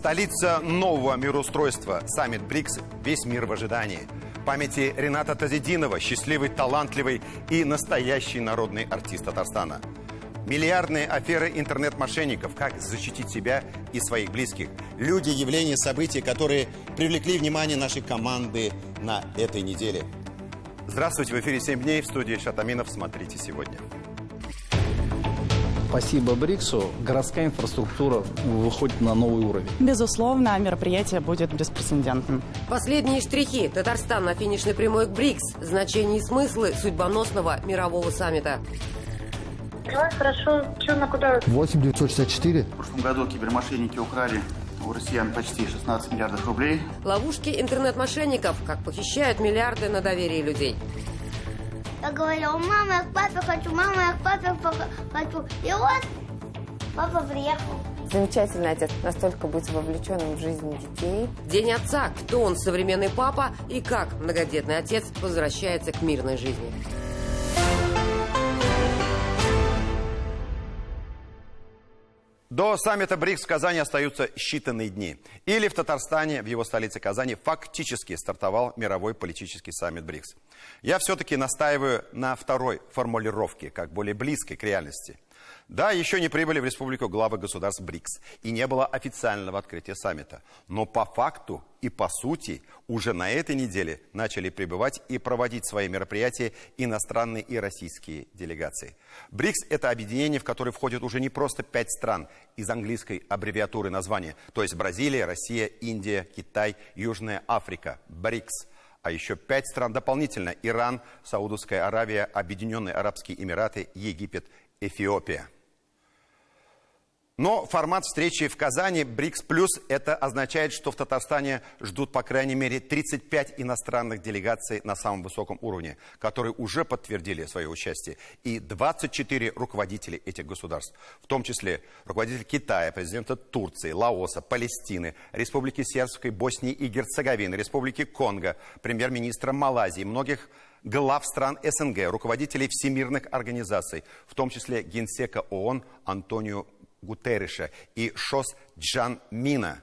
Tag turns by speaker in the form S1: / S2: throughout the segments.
S1: Столица нового мироустройства, саммит БРИКС, весь мир в ожидании. Памяти Рената Тазидинова, счастливый, талантливый и настоящий народный артист Татарстана. Миллиардные аферы интернет-мошенников, как защитить себя и своих близких. Люди, явления, события, которые привлекли внимание нашей команды на этой неделе. Здравствуйте, в эфире «7 дней», в студии Ильшат Аминов. Смотрите сегодня.
S2: Спасибо БРИКСу, городская инфраструктура выходит на новый уровень.
S3: Безусловно, мероприятие будет беспрецедентным.
S4: Последние штрихи. Татарстан на финишной прямой к БРИКС. Значение и смыслы судьбоносного мирового саммита.
S5: Давай, хорошо. Че, на куда?
S6: 8964.
S7: В прошлом году кибермошенники украли у россиян почти 16 миллиардов рублей.
S4: Ловушки интернет-мошенников. Как похищают миллиарды на доверие людей.
S5: Я говорила, мама, я к папе хочу, мама, я к папе хочу. И вот папа приехал.
S8: Замечательный отец, настолько быть вовлеченным в жизнь детей.
S4: День отца. Кто он, современный папа, и как многодетный отец возвращается к мирной жизни.
S1: До саммита БРИКС в Казани остаются считанные дни. Или в Татарстане, в его столице Казани, фактически стартовал мировой политический саммит БРИКС. Я все-таки настаиваю на второй формулировке, как более близкой к реальности. Да, еще не прибыли в республику главы государств БРИКС, и не было официального открытия саммита. Но по факту и по сути уже на этой неделе начали прибывать и проводить свои мероприятия иностранные и российские делегации. БРИКС – это объединение, в которое входят уже не просто 5 стран из английской аббревиатуры названия, то есть Бразилия, Россия, Индия, Китай, Южная Африка, БРИКС. А еще 5 стран дополнительно – Иран, Саудовская Аравия, Объединенные Арабские Эмираты, Египет, Эфиопия. Но формат встречи в Казани БРИКС плюс это означает, что в Татарстане ждут по крайней мере 35 иностранных делегаций на самом высоком уровне, которые уже подтвердили свое участие, и 24 руководителей этих государств, в том числе руководитель Китая, президента Турции, Лаоса, Палестины, Республики Сербской, Боснии и Герцеговины, Республики Конго, премьер-министра Малайзии, многих глав стран СНГ, руководителей всемирных организаций, в том числе генсека ООН Антонио Гутерриша и Шос Джан Мина,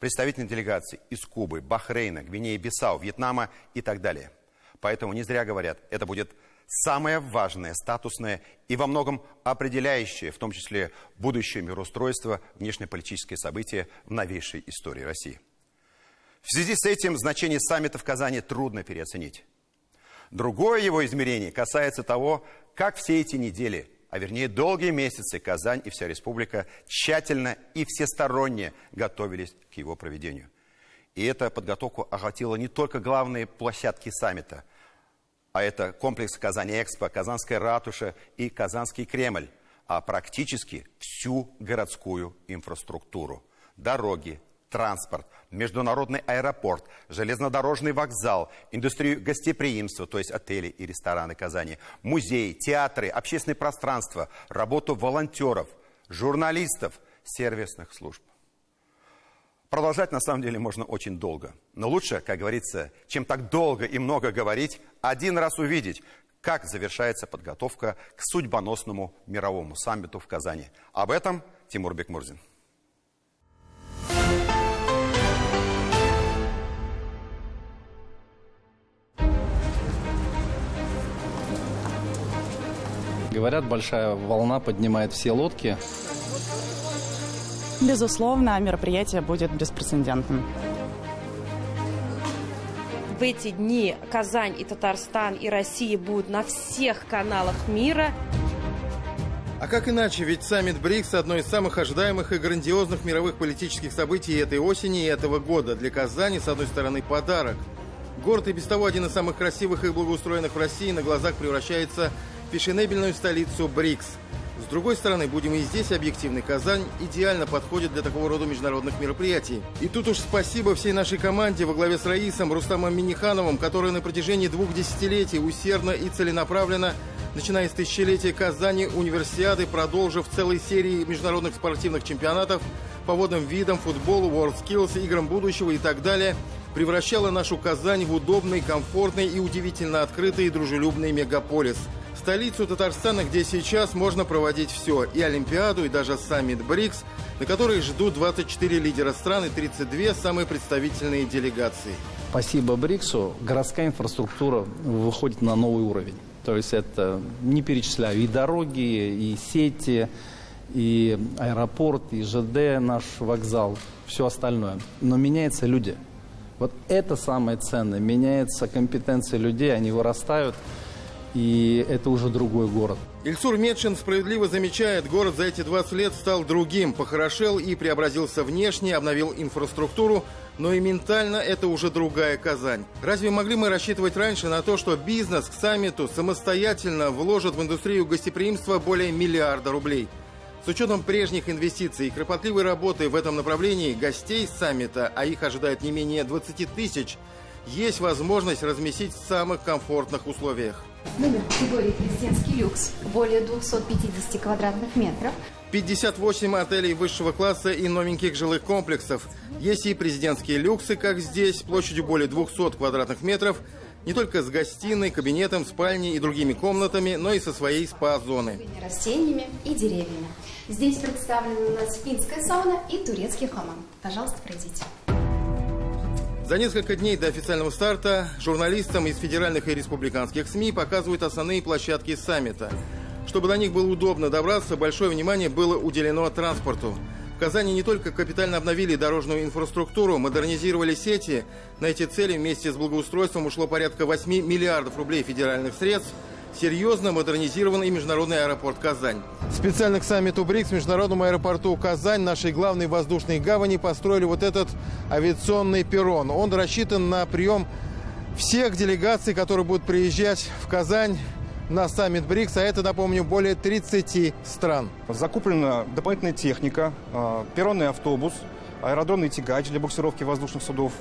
S1: представители делегаций из Кубы, Бахрейна, Гвинеи-Бисау, Вьетнама и так далее. Поэтому не зря говорят, это будет самое важное, статусное и во многом определяющее, в том числе будущее мироустройство, внешнеполитическое событие в новейшей истории России. В связи с этим значение саммита в Казани трудно переоценить. Другое его измерение касается того, как все эти недели, а вернее долгие месяцы, Казань и вся республика тщательно и всесторонне готовились к его проведению. И эта подготовка охватила не только главные площадки саммита, а это комплекс Казань-Экспо, Казанская ратуша и Казанский Кремль, а практически всю городскую инфраструктуру. Дороги, транспорт, международный аэропорт, железнодорожный вокзал, индустрию гостеприимства, то есть отели и рестораны Казани, музеи, театры, общественное пространство, работу волонтеров, журналистов, сервисных служб. Продолжать на самом деле можно очень долго. Но лучше, как говорится, чем так долго и много говорить, один раз увидеть, как завершается подготовка к судьбоносному мировому саммиту в Казани. Об этом Тимур Бекмурзин.
S2: Говорят, большая волна поднимает все лодки.
S3: Безусловно, мероприятие будет беспрецедентным.
S9: В эти дни Казань и Татарстан и Россия будут на всех каналах мира.
S10: А как иначе, ведь саммит БРИКС – одно из самых ожидаемых и грандиозных мировых политических событий этой осени и этого года. Для Казани, с одной стороны, подарок. Город и без того один из самых красивых и благоустроенных в России на глазах превращается в фешенебельную столицу БРИКС. С другой стороны, будем и здесь объективны, Казань идеально подходит для такого рода международных мероприятий. И тут уж спасибо всей нашей команде во главе с Раисом Рустамом Миннихановым, который на протяжении 2 десятилетий усердно и целенаправленно, начиная с тысячелетия Казани, универсиады, продолжив целой серии международных спортивных чемпионатов по водным видам, футболу, WorldSkills, играм будущего и так далее, превращала нашу Казань в удобный, комфортный и удивительно открытый и дружелюбный мегаполис. столицу Татарстана, где сейчас можно проводить все. И Олимпиаду, и даже саммит БРИКС, на который ждут 24 лидера стран и 32 самые представительные делегации.
S2: Спасибо БРИКСу, городская инфраструктура выходит на новый уровень. То есть это, не перечисляю, и дороги, и сети, и аэропорт, и ЖД, наш вокзал, все остальное. Но меняются люди. Вот это самое ценное. Меняется компетенция людей, они вырастают, и это уже другой город.
S10: Ильсур Медшин справедливо замечает, город за эти 20 лет стал другим, похорошел и преобразился внешне, обновил инфраструктуру, но и ментально это уже другая Казань. Разве могли мы рассчитывать раньше на то, что бизнес к саммиту самостоятельно вложит в индустрию гостеприимства более миллиарда рублей? С учетом прежних инвестиций и кропотливой работы в этом направлении гостей саммита, а их ожидает не менее 20 тысяч, есть возможность разместить в самых комфортных условиях.
S6: Номер категории «Президентский люкс» более 250 квадратных метров.
S10: 58 отелей высшего класса и новеньких жилых комплексов. Есть и президентские люксы, как здесь, площадью более 200 квадратных метров, не только с гостиной, кабинетом, спальней и другими комнатами, но и со своей спа-зоной.
S6: Растениями и деревьями. Здесь представлены у нас финская сауна и турецкий хамам. Пожалуйста, пройдите.
S10: За несколько дней до официального старта журналистам из федеральных и республиканских СМИ показывают основные площадки саммита. Чтобы до них было удобно добраться, большое внимание было уделено транспорту. В Казани не только капитально обновили дорожную инфраструктуру, модернизировали сети. На эти цели вместе с благоустройством ушло порядка 8 миллиардов рублей федеральных средств. Серьезно модернизирован и международный аэропорт Казань. Специально к саммиту БРИКС в международному аэропорту Казань, нашей главной воздушной гавани, построили вот этот авиационный перрон. Он рассчитан на прием всех делегаций, которые будут приезжать в Казань на саммит БРИКС, а это, напомню, более 30 стран.
S11: Закуплена дополнительная техника, перронный автобус, аэродромный тягач для буксировки воздушных судов,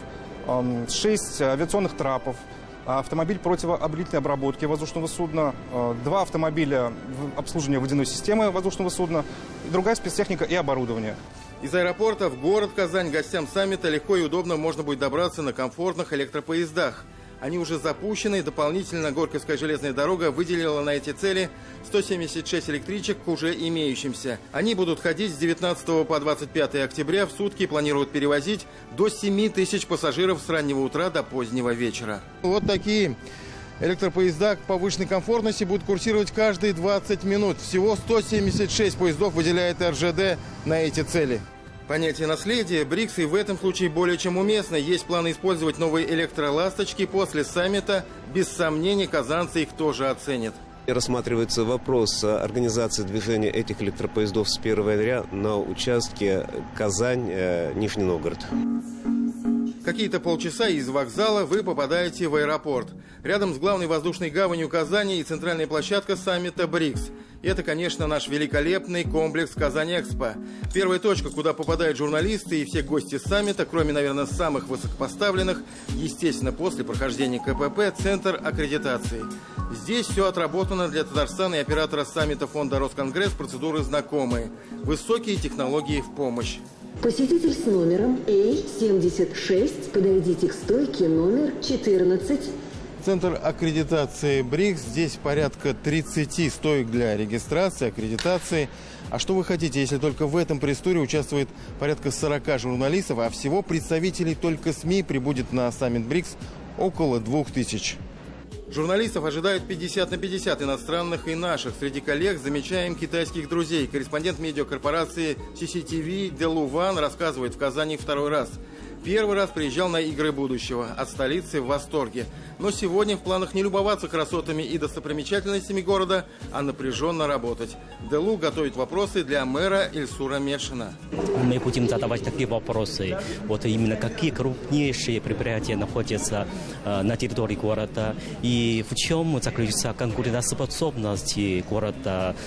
S11: 6 авиационных трапов, автомобиль противооблитной обработки воздушного судна, 2 автомобиля обслуживания водяной системы воздушного судна, другая спецтехника и оборудование.
S10: Из аэропорта в город Казань гостям саммита легко и удобно можно будет добраться на комфортных электропоездах. Они уже запущены, дополнительно Горьковская железная дорога выделила на эти цели 176 электричек к уже имеющимся. Они будут ходить с 19 по 25 октября. В сутки планируют перевозить до 7 тысяч пассажиров с раннего утра до позднего вечера. Вот такие электропоезда повышенной комфортности будут курсировать каждые 20 минут. Всего 176 поездов выделяет РЖД на эти цели. Понятие наследия БРИКС и в этом случае более чем уместно. Есть планы использовать новые электроласточки после саммита. Без сомнений, казанцы их тоже оценят.
S12: Рассматривается вопрос организации движения этих электропоездов с 1 января на участке Казань-Нижний Новгород.
S10: Какие-то полчаса из вокзала вы попадаете в аэропорт. Рядом с главной воздушной гаванью Казани и центральная площадка саммита БРИКС. И это, конечно, наш великолепный комплекс «Казань-Экспо». Первая точка, куда попадают журналисты и все гости саммита, кроме, наверное, самых высокопоставленных, естественно, после прохождения КПП, центр аккредитации. Здесь все отработано для Татарстана и оператора саммита фонда «Росконгресс» процедуры знакомые. Высокие технологии в помощь.
S13: Посетитель с номером A76, подойдите к стойке номер 14.
S10: Центр аккредитации БРИКС. Здесь порядка 30 стоек для регистрации, аккредитации. А что вы хотите, если только в этом пресс-туре участвует порядка 40 журналистов, а всего представителей только СМИ прибудет на саммит БРИКС около 2000. Журналистов ожидают 50 на 50 иностранных и наших. Среди коллег замечаем китайских друзей. Корреспондент медиакорпорации CCTV Делу Ван рассказывает, в Казани второй раз. Первый раз приезжал на Игры будущего. От столицы в восторге. Но сегодня в планах не любоваться красотами и достопримечательностями города, а напряженно работать. Делу готовит вопросы для мэра Ильсура Медшина.
S14: Мы будем задавать такие вопросы. Вот именно какие крупнейшие предприятия находятся на территории города и в чем заключается конкурентоспособность города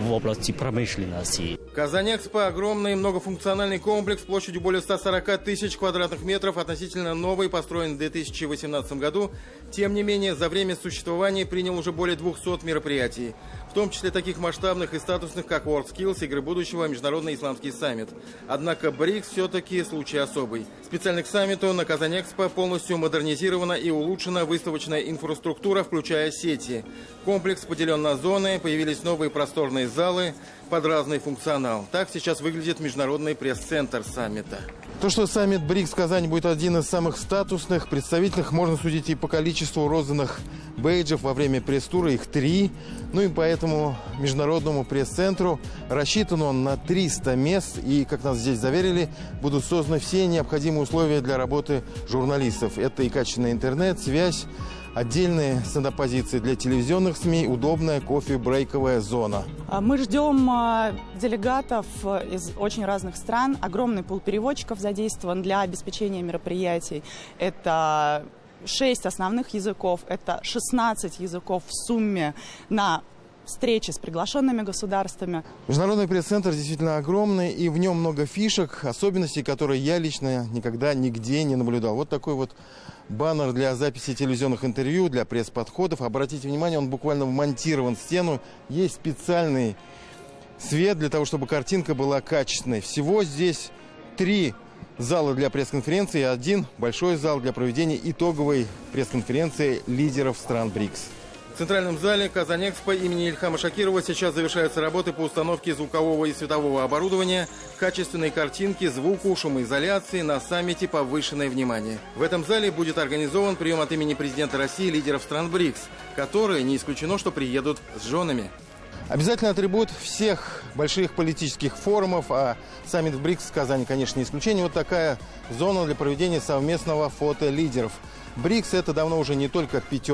S14: в области промышленности.
S10: Казань-Экспо – огромный многофункциональный комплекс площадью более 140 тысяч квадратных квадратных метров, относительно новый, построен в 2018 году. Тем не менее, за время существования принял уже более 200 мероприятий, в том числе таких масштабных и статусных, как WorldSkills, Игры будущего, Международный исламский саммит. Однако БРИКС все-таки случай особый. Специально к саммиту на Казань-Экспо полностью модернизирована и улучшена выставочная инфраструктура, включая сети. Комплекс поделен на зоны, появились новые просторные залы под разный функционал. Так сейчас выглядит международный пресс-центр саммита. То, что саммит БРИКС в Казани будет один из самых статусных, представительных, можно судить и по количеству розданных бейджев во время пресс-тура. Их 3. Ну и по этому международному пресс-центру рассчитан он на 300 мест. И, как нас здесь заверили, будут созданы все необходимые условия для работы журналистов. Это и качественный интернет, связь, отдельные стендап-позиции для телевизионных СМИ, удобная кофе-брейковая зона.
S3: Мы ждем делегатов из очень разных стран. Огромный пул переводчиков задействован для обеспечения мероприятий. Это 6 основных языков, это 16 языков в сумме на встречи с приглашенными государствами.
S10: Международный пресс-центр действительно огромный, и в нем много фишек, особенностей, которые я лично никогда нигде не наблюдал. Вот такой вот баннер для записи телевизионных интервью, для пресс-подходов. Обратите внимание, он буквально вмонтирован в стену. Есть специальный свет для того, чтобы картинка была качественной. Всего здесь 3 зала для пресс-конференции и 1 большой зал для проведения итоговой пресс-конференции лидеров стран БРИКС. В центральном зале Казань-Экспо имени Ильхама Шакирова сейчас завершаются работы по установке звукового и светового оборудования, качественной картинки, звуку, шумоизоляции. На саммите повышенное внимание. В этом зале будет организован прием от имени президента России лидеров стран БРИКС, которые, не исключено, что приедут с женами. Обязательно атрибут всех больших политических форумов, а саммит в БРИКС в Казани, конечно, не исключение. Вот такая зона для проведения совместного фото лидеров. БРИКС – это давно уже не только 5.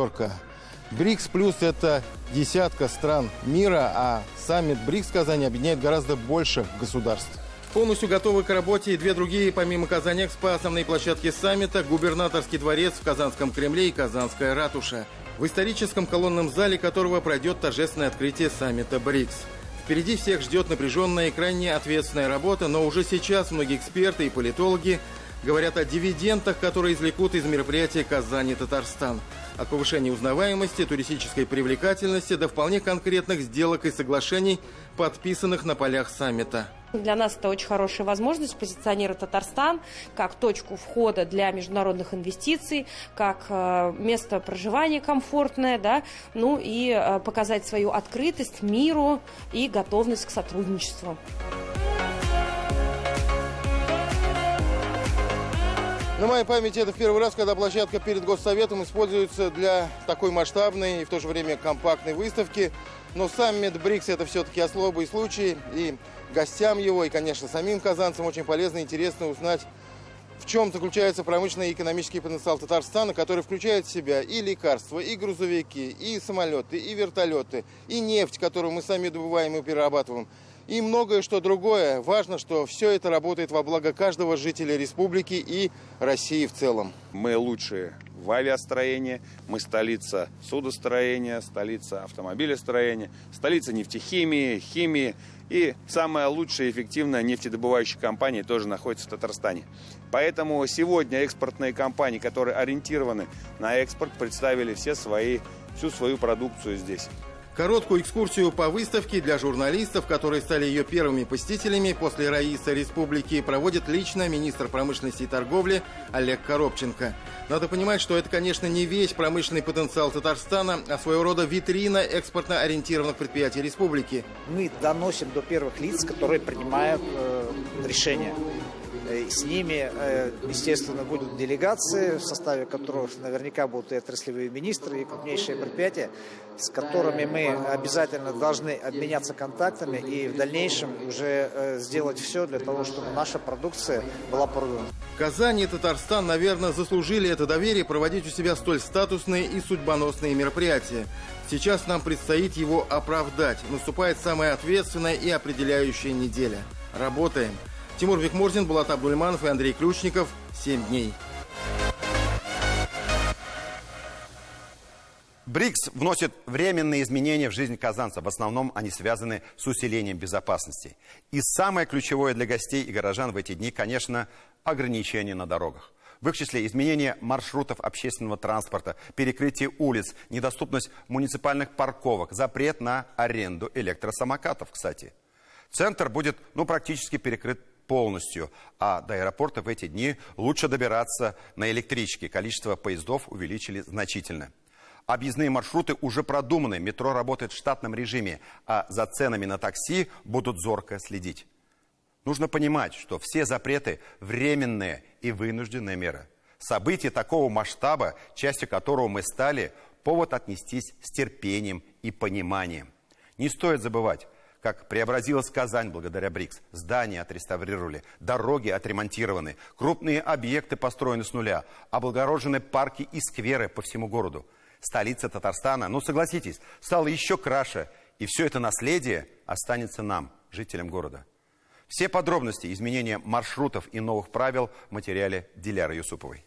S10: БРИКС плюс – это 10 стран мира, а саммит БРИКС в Казани объединяет гораздо больше государств. Полностью готовы к работе и 2 другие, помимо Казань-Экспо, основные площадки саммита – Губернаторский дворец в Казанском Кремле и Казанская ратуша, в историческом колонном зале которого пройдет торжественное открытие саммита БРИКС. Впереди всех ждет напряженная и крайне ответственная работа, но уже сейчас многие эксперты и политологи говорят о дивидендах, которые извлекут из мероприятия Казань и Татарстан. От повышения узнаваемости, туристической привлекательности до вполне конкретных сделок и соглашений, подписанных на полях саммита.
S9: Для нас это очень хорошая возможность позиционировать Татарстан как точку входа для международных инвестиций, как место проживания комфортное, да, ну и показать свою открытость миру и готовность к сотрудничеству. На моей памяти это в первый раз, когда площадка перед Госсоветом используется для такой масштабной и в то же время компактной выставки. Но саммит БРИКС – это все-таки особый случай, и гостям его, и, конечно, самим казанцам очень полезно и интересно узнать, в чем заключается промышленный и экономический потенциал Татарстана, который включает в себя и лекарства, и грузовики, и самолеты, и вертолеты, и нефть, которую мы сами добываем и перерабатываем, и многое что другое. Важно, что все это работает во благо каждого жителя республики и России в целом.
S15: Мы лучшие в авиастроении, мы столица судостроения, столица автомобилестроения, столица нефтехимии, химии. И самая лучшая и эффективная нефтедобывающая компания тоже находится в Татарстане. Поэтому сегодня экспортные компании, которые ориентированы на экспорт, представили всю свою продукцию здесь.
S10: Короткую экскурсию по выставке для журналистов, которые стали ее первыми посетителями после раиса республики, проводит лично министр промышленности и торговли Олег Коробченко. Надо понимать, что это, конечно, не весь промышленный потенциал Татарстана, а своего рода витрина экспортно ориентированных предприятий республики.
S16: Мы доносим до первых лиц, которые принимают решения. С ними, естественно, будут делегации, в составе которых наверняка будут и отраслевые министры, и крупнейшие предприятия, с которыми мы обязательно должны обменяться контактами и в дальнейшем уже сделать все для того, чтобы наша продукция была продана.
S10: Казань и Татарстан, наверное, заслужили это доверие проводить у себя столь статусные и судьбоносные мероприятия. Сейчас нам предстоит его оправдать. Наступает самая ответственная и определяющая неделя. Работаем. Тимур Бекмурзин, Булат Абдульманов и Андрей Ключников. 7 дней.
S1: БРИКС вносит временные изменения в жизнь казанцев. В основном они связаны с усилением безопасности. И самое ключевое для гостей и горожан в эти дни, конечно, ограничения на дорогах. В их числе изменение маршрутов общественного транспорта, перекрытие улиц, недоступность муниципальных парковок, запрет на аренду электросамокатов, кстати. Центр будет практически перекрыт полностью, а до аэропорта в эти дни лучше добираться на электричке. Количество поездов увеличили значительно. Объездные маршруты уже продуманы, метро работает в штатном режиме, а за ценами на такси будут зорко следить. Нужно понимать, что все запреты – временные и вынужденные меры. Событие такого масштаба, частью которого мы стали, повод отнестись с терпением и пониманием. Не стоит забывать, как преобразилась Казань благодаря БРИКС. Здания отреставрировали, дороги отремонтированы, крупные объекты построены с нуля, облагорожены парки и скверы по всему городу. Столица Татарстана, согласитесь, стала еще краше, и все это наследие останется нам, жителям города. Все подробности изменения маршрутов и новых правил в материале Диляры Юсуповой.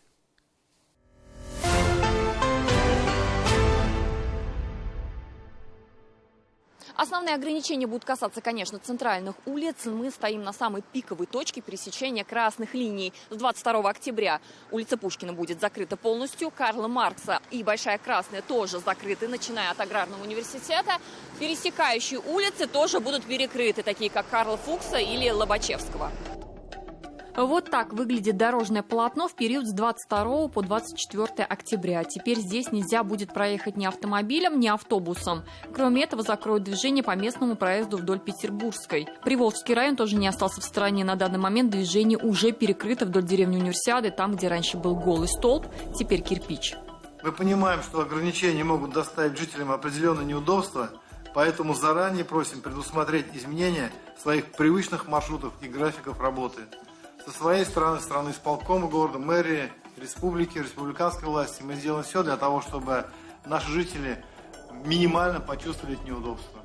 S17: Основные ограничения будут касаться, конечно, центральных улиц. Мы стоим на самой пиковой точке пересечения красных линий. С 22 октября улица Пушкина будет закрыта полностью. Карла Маркса и Большая Красная тоже закрыты, начиная от Аграрного университета. Пересекающие улицы тоже будут перекрыты, такие как Карла Фукса или Лобачевского. Вот так выглядит дорожное полотно в период с 22 по 24 октября. Теперь здесь нельзя будет проехать ни автомобилем, ни автобусом. Кроме этого, закроют движение по местному проезду вдоль Петербургской. Приволжский район тоже не остался в стороне. На данный момент движение уже перекрыто вдоль деревни Универсиады. Там, где раньше был голый столб, теперь кирпич.
S10: Мы понимаем, что ограничения могут доставить жителям определенные неудобства, поэтому заранее просим предусмотреть изменения своих привычных маршрутов и графиков работы. Со своей стороны исполкома города, мэрии, республики, республиканской власти мы сделаем все для того, чтобы наши жители минимально почувствовали эти неудобства.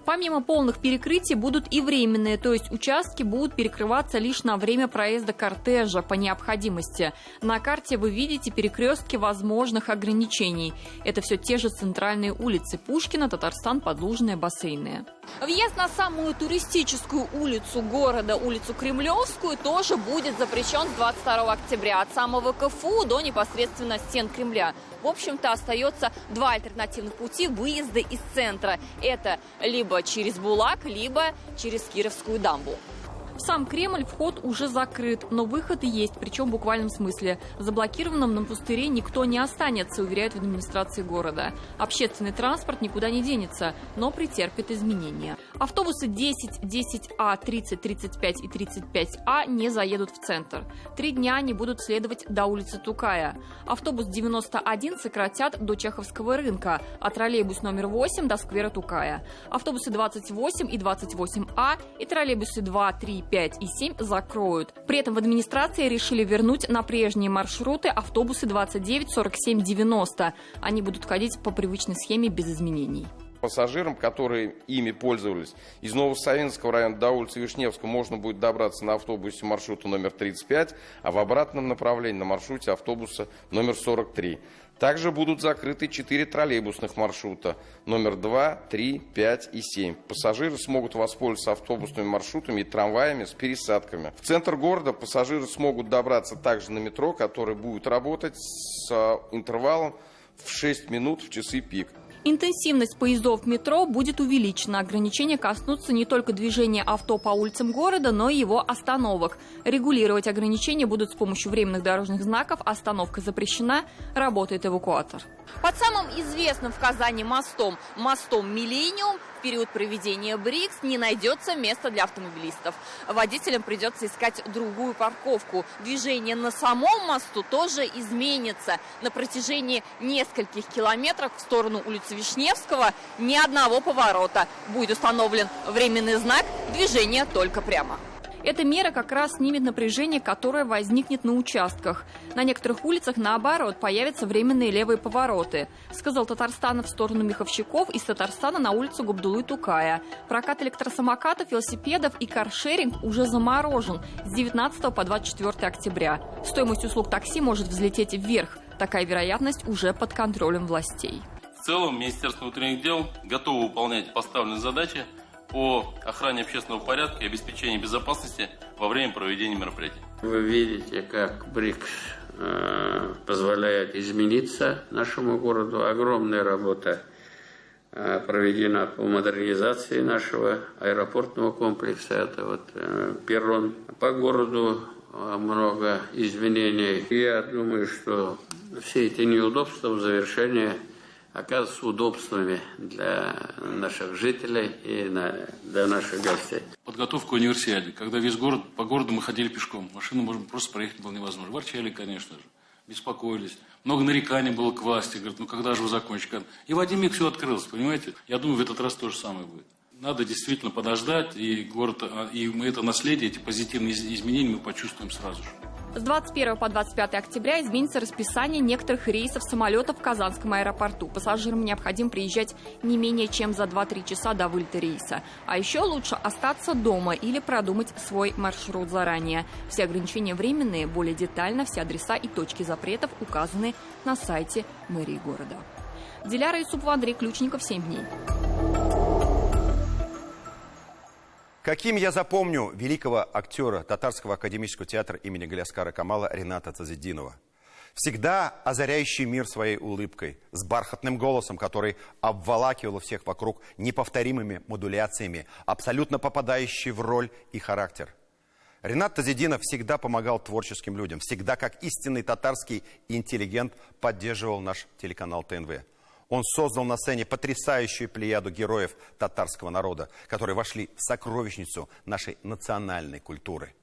S17: Помимо полных перекрытий будут и временные, то есть участки будут перекрываться лишь на время проезда кортежа по необходимости. На карте вы видите перекрестки возможных ограничений. Это все те же центральные улицы: Пушкина, Татарстан, Подлужная, Бассейная. Въезд на самую туристическую улицу города, улицу Кремлевскую, тоже будет запрещен с 22 октября. От самого КФУ до непосредственно стен Кремля. В общем-то, остается два альтернативных пути выезда из центра. Это либо через Булак, либо через Кировскую дамбу. В сам Кремль вход уже закрыт, но выход есть, причем в буквальном смысле. Заблокированным на пустыре никто не останется, уверяют в администрации города. Общественный транспорт никуда не денется, но претерпит изменения. Автобусы 10, 10А, 30, 35 и 35А не заедут в центр. 3 дня они будут следовать до улицы Тукая. Автобус 91 сократят до Чеховского рынка, а троллейбус номер 8 до сквера Тукая. Автобусы 28 и 28А и троллейбусы 2, 3, 5 и 7 закроют. При этом в администрации решили вернуть на прежние маршруты автобусы 29, 47, 90. Они будут ходить по привычной схеме без изменений.
S18: Пассажирам, которые ими пользовались, из Новосавинского района до улицы Вишневского можно будет добраться на автобусе маршрута номер 35, а в обратном направлении на маршруте автобуса номер 43. Также будут закрыты 4 троллейбусных маршрута номер 2, 3, 5 и 7. Пассажиры смогут воспользоваться автобусными маршрутами и трамваями с пересадками. В центр города пассажиры смогут добраться также на метро, который будет работать с интервалом в 6 минут в часы пик.
S17: Интенсивность поездов в метро будет увеличена. Ограничения коснутся не только движения авто по улицам города, но и его остановок. Регулировать ограничения будут с помощью временных дорожных знаков. Остановка запрещена, работает эвакуатор. Под самым известным в Казани мостом «Миллениум» в период проведения БРИКС не найдется места для автомобилистов. Водителям придется искать другую парковку. Движение на самом мосту тоже изменится. На протяжении нескольких километров в сторону улицы Вишневского ни одного поворота. Будет установлен временный знак «Движение только прямо». Эта мера как раз снимет напряжение, которое возникнет на участках. На некоторых улицах, наоборот, появятся временные левые повороты. Сказал Татарстана в сторону Миховщиков, из Татарстана на улицу Габдуллы Тукая. Прокат электросамокатов, велосипедов и каршеринг уже заморожен с 19 по 24 октября. Стоимость услуг такси может взлететь вверх. Такая вероятность уже под контролем властей.
S19: В целом, Министерство внутренних дел готово выполнять поставленные задачи по охране общественного порядка и обеспечению безопасности во время проведения мероприятий.
S20: Вы видите, как БРИКС позволяет измениться нашему городу. Огромная работа проведена по модернизации нашего аэропортного комплекса. Это вот перрон. По городу много изменений. Я думаю, что все эти неудобства в завершении оказываются удобствами для наших жителей и для наших гостей.
S19: Подготовка к универсиаде. Когда весь город, по городу мы ходили пешком. Машину можно просто проехать было невозможно. Ворчали, конечно же. Беспокоились. Много нареканий было к власти. Говорят, ну когда же вы закончите? И в один миг все открылось, понимаете? Я думаю, в этот раз то же самое будет. Надо действительно подождать, и город, и мы это наследие, эти позитивные изменения мы почувствуем сразу же.
S17: С 21 по 25 октября изменится расписание некоторых рейсов самолетов в Казанском аэропорту. Пассажирам необходимо приезжать не менее чем за 2-3 часа до вылета рейса. А еще лучше остаться дома или продумать свой маршрут заранее. Все ограничения временные, более детально все адреса и точки запретов указаны на сайте мэрии города. Диляра Юсупова, Андрей Ключников, 7 дней.
S1: Каким я запомню великого актера Татарского академического театра имени Галяскара Камала Рината Тазетдинова. Всегда озаряющий мир своей улыбкой, с бархатным голосом, который обволакивал всех вокруг неповторимыми модуляциями, абсолютно попадающий в роль и характер. Ринат Тазетдинов всегда помогал творческим людям, всегда как истинный татарский интеллигент поддерживал наш телеканал ТНВ. Он создал на сцене потрясающую плеяду героев татарского народа, которые вошли в сокровищницу нашей национальной культуры.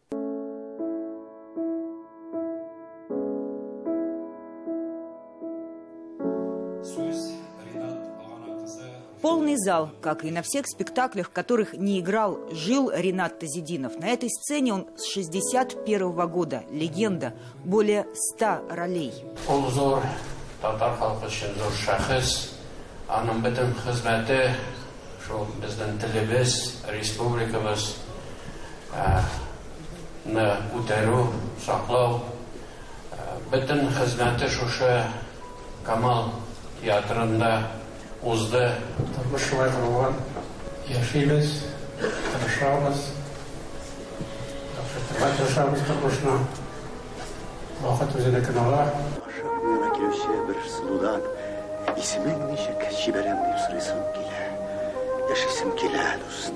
S21: Полный зал, как и на всех спектаклях, в которых не играл, жил Ринат Тазетдинов. На этой сцене он с 1961 года. Легенда. Более 100 ролей.
S20: Татар халқы үшін зор шәхес, аның бітім хізметі, шо біздің тіліміз, республикамыз көтеру, сақлау. Бітім хізметі шошы Камал театрында узды. Тұрмышылай құрылған яшейміз, тырышамыз. Тырышамыз тұрмышына. Вақыт өзіне кінала.
S22: Bir suludan ismin nişek şiberem bir sırısım kile. Yaşasım kile dostum.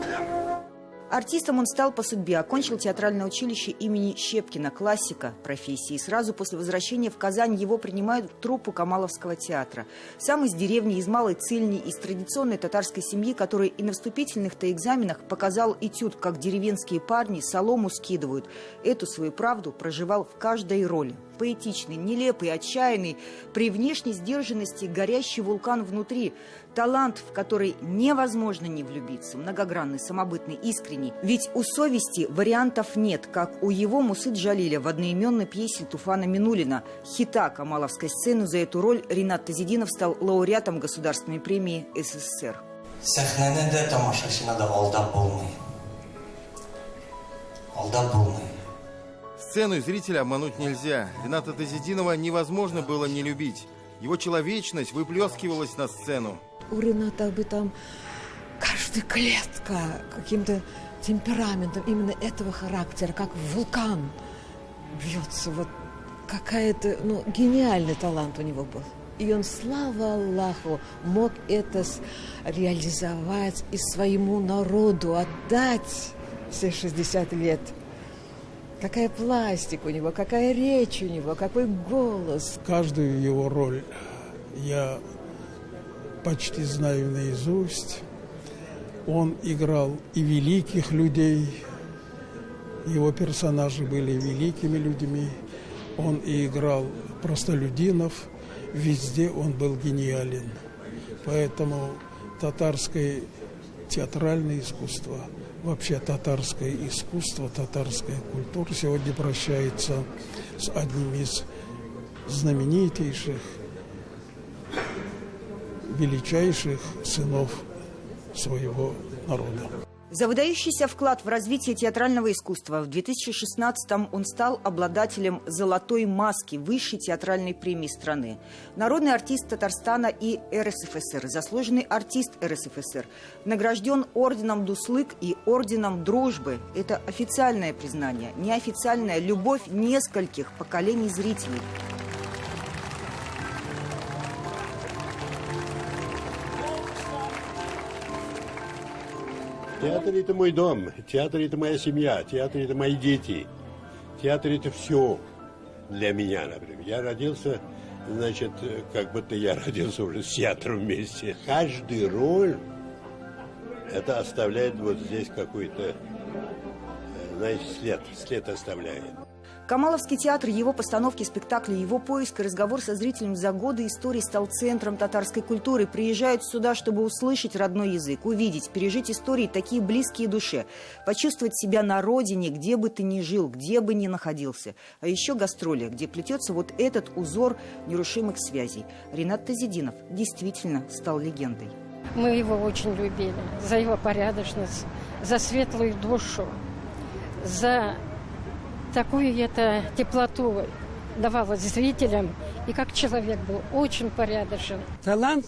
S21: Артистом он стал по судьбе, окончил театральное училище имени Щепкина, классика профессии. Сразу после возвращения в Казань его принимают в труппу Камаловского театра. Сам из деревни, из Малой Цильни, из традиционной татарской семьи, который и на вступительных-то экзаменах показал этюд, как деревенские парни солому скидывают. Эту свою правду проживал в каждой роли. Поэтичный, нелепый, отчаянный, при внешней сдержанности горящий вулкан внутри. Талант, в который невозможно не влюбиться, многогранный, самобытный, искренний. Ведь у совести вариантов нет, как у его Мусы Джалиля в одноименной пьесе Туфана Минулина. Хита камаловской сцены за эту роль Ринат Тазетдинов стал лауреатом Государственной премии СССР.
S23: Сәхнәне тамашачына да алдап булмый. Алдап булмый.
S10: Сцену и зрителя обмануть нельзя. Рината Тазетдинова невозможно было не любить. Его человечность выплескивалась на сцену.
S24: У Рината бы там каждая клетка каким-то темпераментом именно этого характера, как вулкан бьется. Вот какая-то, гениальный талант у него был. И он, слава Аллаху, мог это реализовать и своему народу отдать все 60 лет. Какая пластика у него, какая речь у него, какой голос.
S25: Каждую его роль я почти знаю наизусть. Он играл и великих людей, его персонажи были великими людьми. Он и играл простолюдинов, везде он был гениален. Поэтому татарское театральное искусство, вообще татарское искусство, татарская культура сегодня прощается с одним из знаменитейших, величайших сынов своего народа.
S21: За выдающийся вклад в развитие театрального искусства в 2016-м он стал обладателем «Золотой маски» высшей театральной премии страны. Народный артист Татарстана и РСФСР, заслуженный артист РСФСР, награжден орденом Дуслык и орденом Дружбы. Это официальное признание, неофициальная любовь нескольких поколений зрителей.
S2: Театр – это мой дом, театр – это моя семья, театр – это мои дети. Театр – это все для меня, например. Я родился, значит, как будто я родился уже с театром вместе. Каждая роль, это оставляет вот здесь какой-то, знаете, след оставляет.
S21: Камаловский театр, его постановки спектаклей, его поиск и разговор со зрителем за годы истории стал центром татарской культуры. Приезжают сюда, чтобы услышать родной язык, увидеть, пережить истории такие близкие душе, почувствовать себя на родине, где бы ты ни жил, где бы ни находился. А еще гастроли, где плетется вот этот узор нерушимых связей. Ринат Тазидинов действительно стал легендой.
S4: Мы его очень любили за его порядочность, за светлую душу, за такую это теплоту давала зрителям. И как человек был очень порядочен.
S5: Талант.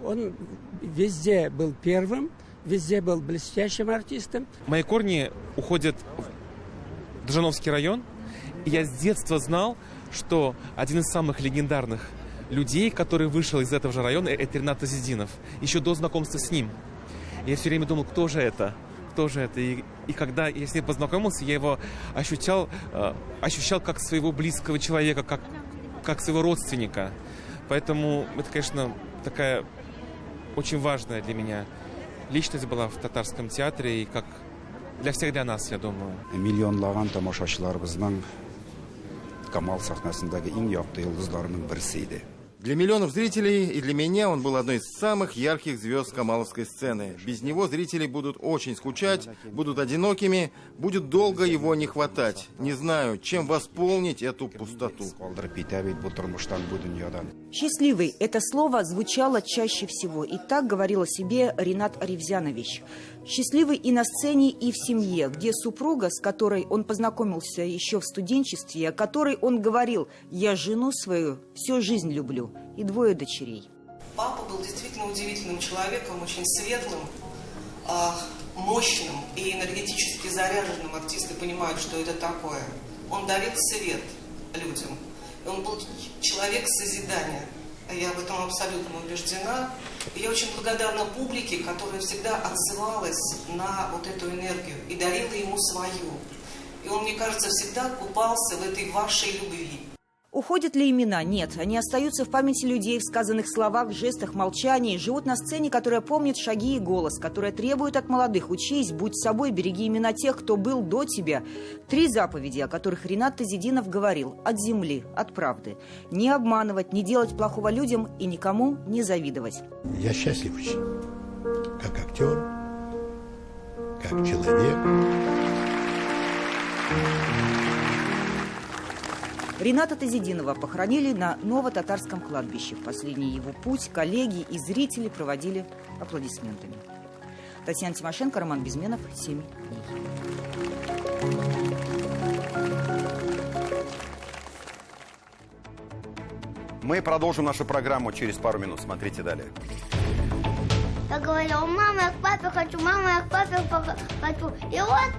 S5: Он везде был первым, везде был блестящим артистом.
S7: Мои корни уходят в Джановский район. И я с детства знал, что один из самых легендарных людей, который вышел из этого же района, это Ринат Тазидинов. Еще до знакомства с ним. Я все время думал, кто же это? И когда я с ним познакомился, я его ощущал как своего близкого человека, как своего родственника. Поэтому это, конечно, такая очень важная для меня личность была в татарском театре, и как для всех для нас, я думаю.
S8: Миллионлаган тамашачыларыбызның Камал сахнасындагы иң якты йолдызларының берсе иде.
S10: Для миллионов зрителей и для меня он был одной из самых ярких звезд камаловской сцены. Без него зрители будут очень скучать, будут одинокими, будет долго его не хватать. Не знаю, чем восполнить эту пустоту.
S21: «Счастливый» – это слово звучало чаще всего. И так говорил о себе Ринат Аревзянович. Счастливый и на сцене, и в семье, где супруга, с которой он познакомился еще в студенчестве, о которой он говорил: «Я жену свою всю жизнь люблю», и 2 дочерей.
S26: Папа был действительно удивительным человеком, очень светлым, мощным и энергетически заряженным. Артисты понимают, что это такое. Он дарил свет людям. Он был человек созидания. Я в этом абсолютно убеждена. И я очень благодарна публике, которая всегда отзывалась на вот эту энергию и дарила ему свою. И он, мне кажется, всегда купался в этой вашей любви.
S21: Уходят ли имена? Нет. Они остаются в памяти людей, в сказанных словах, жестах, молчании. Живут на сцене, которая помнит шаги и голос, которая требует от молодых: учись, будь собой, береги имена тех, кто был до тебя. 3 заповеди, о которых Ринат Тазидинов говорил: от земли, от правды. Не обманывать, не делать плохого людям и никому не завидовать.
S2: Я счастлив очень. Как актер, как человек.
S21: Рината Тазидинова похоронили на Ново-Татарском кладбище. В последний его путь коллеги и зрители проводили аплодисментами. Татьяна Тимошенко, Роман Безменов, 7 дней.
S1: Мы продолжим нашу программу через пару минут. Смотрите далее.
S27: Я говорила: мама, я к папе хочу, мама, я к папе хочу. И вот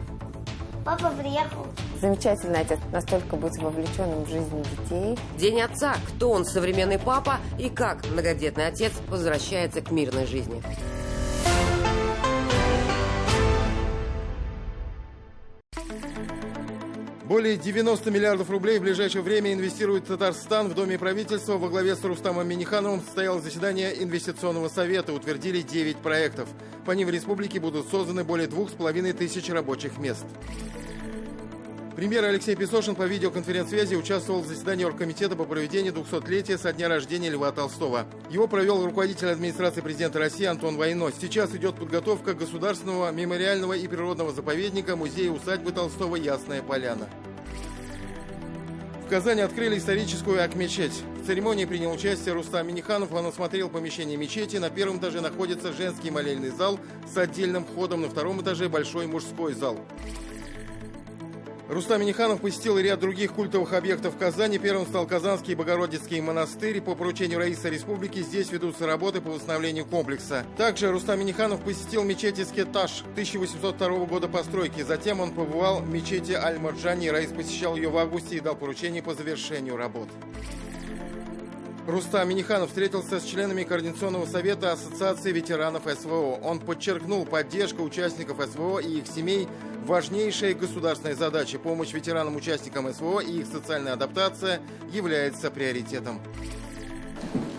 S27: папа приехал.
S28: Замечательный отец, настолько быть вовлеченным в жизнь детей.
S29: День отца. Кто он, современный папа, и как многодетный отец возвращается к мирной жизни.
S10: Более 90 миллиардов рублей в ближайшее время инвестирует Татарстан. В Доме правительства во главе с Рустамом Миннихановым состоялось заседание Инвестиционного совета. Утвердили 9 проектов. По ним в республике будут созданы более 2500 рабочих мест. Премьер Алексей Песошин по видеоконференц-связи участвовал в заседании Оргкомитета по проведению 200-летия со дня рождения Льва Толстого. Его провел руководитель администрации президента России Антон Войно. Сейчас идет подготовка государственного мемориального и природного заповедника музея-усадьбы Толстого «Ясная Поляна». В Казани открыли историческую Ак-мечеть. В церемонии принял участие Рустам Минниханов. Он осмотрел помещение мечети. На первом этаже находится женский молельный зал с отдельным входом. На втором этаже большой мужской зал. Рустам Минниханов посетил ряд других культовых объектов в Казани. Первым стал Казанский Богородицкий монастырь. По поручению Раисы Республики здесь ведутся работы по восстановлению комплекса. Также Рустам Минниханов посетил мечеть Искет-Таш 1802 года постройки. Затем он побывал в мечети Аль-Марджани. Раис посещал ее в августе и дал поручение по завершению работ. Рустам Минниханов встретился с членами Координационного совета Ассоциации ветеранов СВО. Он подчеркнул, поддержка участников СВО и их семей – важнейшая государственная задача. Помощь ветеранам-участникам СВО и их социальная адаптация является приоритетом.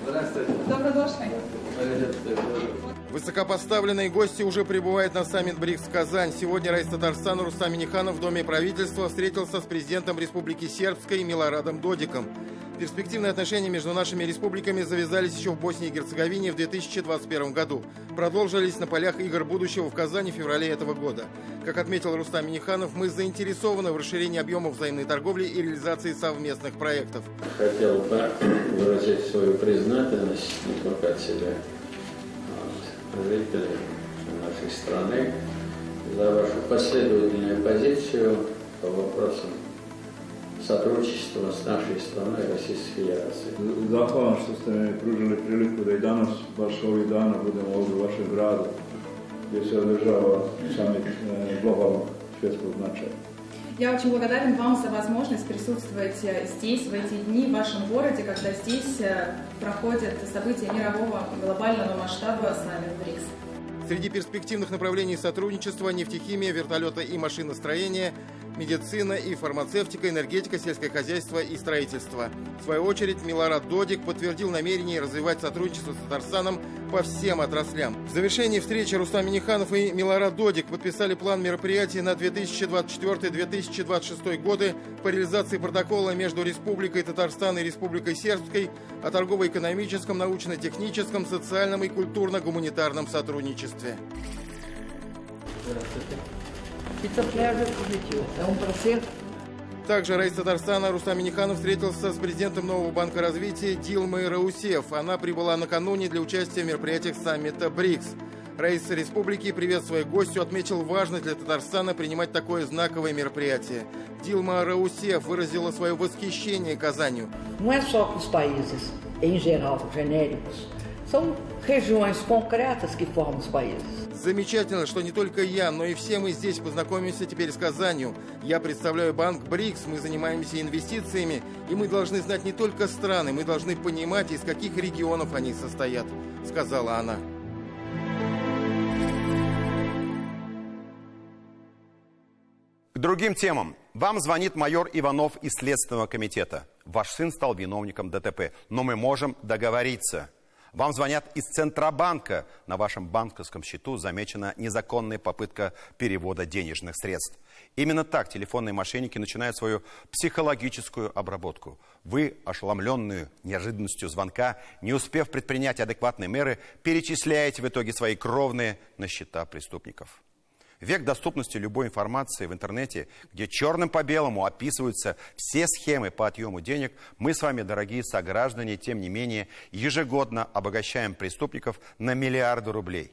S3: Здравствуйте. Добро дошли.
S10: Высокопоставленные гости уже прибывают на саммит БРИКС в Казань. Сегодня Раис Татарстана Рустам Минниханов в Доме правительства встретился с президентом Республики Сербской Милорадом Додиком. Перспективные отношения между нашими республиками завязались еще в Боснии и Герцеговине в 2021 году. Продолжились на полях игр будущего в Казани в феврале этого года. Как отметил Рустам Минниханов, мы заинтересованы в расширении объемов взаимной торговли и реализации совместных проектов.
S20: Хотел бы выразить свою признательность не только от себя, а от жителей нашей страны за вашу последовательную позицию по вопросам сотрудничества с нашей страной Российской Федерации.
S6: Zahvalan što ste mi pružili priliku da i danas, baš ovih dana, budemo ovdje u vašem gradu, gdje se održava саммит глобального светского значения.
S3: Я очень благодарен вам за возможность присутствовать здесь, в эти дни, в вашем городе, когда здесь проходят события мирового глобального масштаба саммит БРИКС.
S10: Среди перспективных направлений сотрудничества – нефтехимия, вертолеты и машиностроение, медицина и фармацевтика, энергетика, сельское хозяйство и строительство. В свою очередь, Милорад Додик подтвердил намерение развивать сотрудничество с Татарстаном по всем отраслям. В завершении встречи Рустам Минниханов и Милорад Додик подписали план мероприятий на 2024-2026 годы по реализации протокола между Республикой Татарстан и Республикой Сербской о торгово-экономическом, научно-техническом, социальном и культурно-гуманитарном сотрудничестве. Также Раис Татарстана Рустам Минниханов встретился с президентом Нового банка развития Дилмой Раусеф. Она прибыла накануне для участия в мероприятиях саммита БРИКС. Раис Республики, приветствуя гостю, отметил важность для Татарстана принимать такое знаковое мероприятие. Дилма Раусеф выразила свое восхищение Казанью.
S9: Não é só que os países, em geral, genéricos, são regiões concretas que formam os países.
S10: Замечательно, что не только я, но и все мы здесь познакомимся теперь с Казанью. Я представляю банк БРИКС, мы занимаемся инвестициями, и мы должны знать не только страны, мы должны понимать, из каких регионов они состоят, сказала она.
S1: К другим темам. Вам звонит майор Иванов из Следственного комитета. Ваш сын стал виновником ДТП, но мы можем договориться. Вам звонят из Центробанка. На вашем банковском счету замечена незаконная попытка перевода денежных средств. Именно так телефонные мошенники начинают свою психологическую обработку. Вы, ошеломленную неожиданностью звонка, не успев предпринять адекватные меры, перечисляете в итоге свои кровные на счета преступников. Век доступности любой информации в интернете, где черным по белому описываются все схемы по отъему денег, мы с вами, дорогие сограждане, тем не менее, ежегодно обогащаем преступников на миллиарды рублей.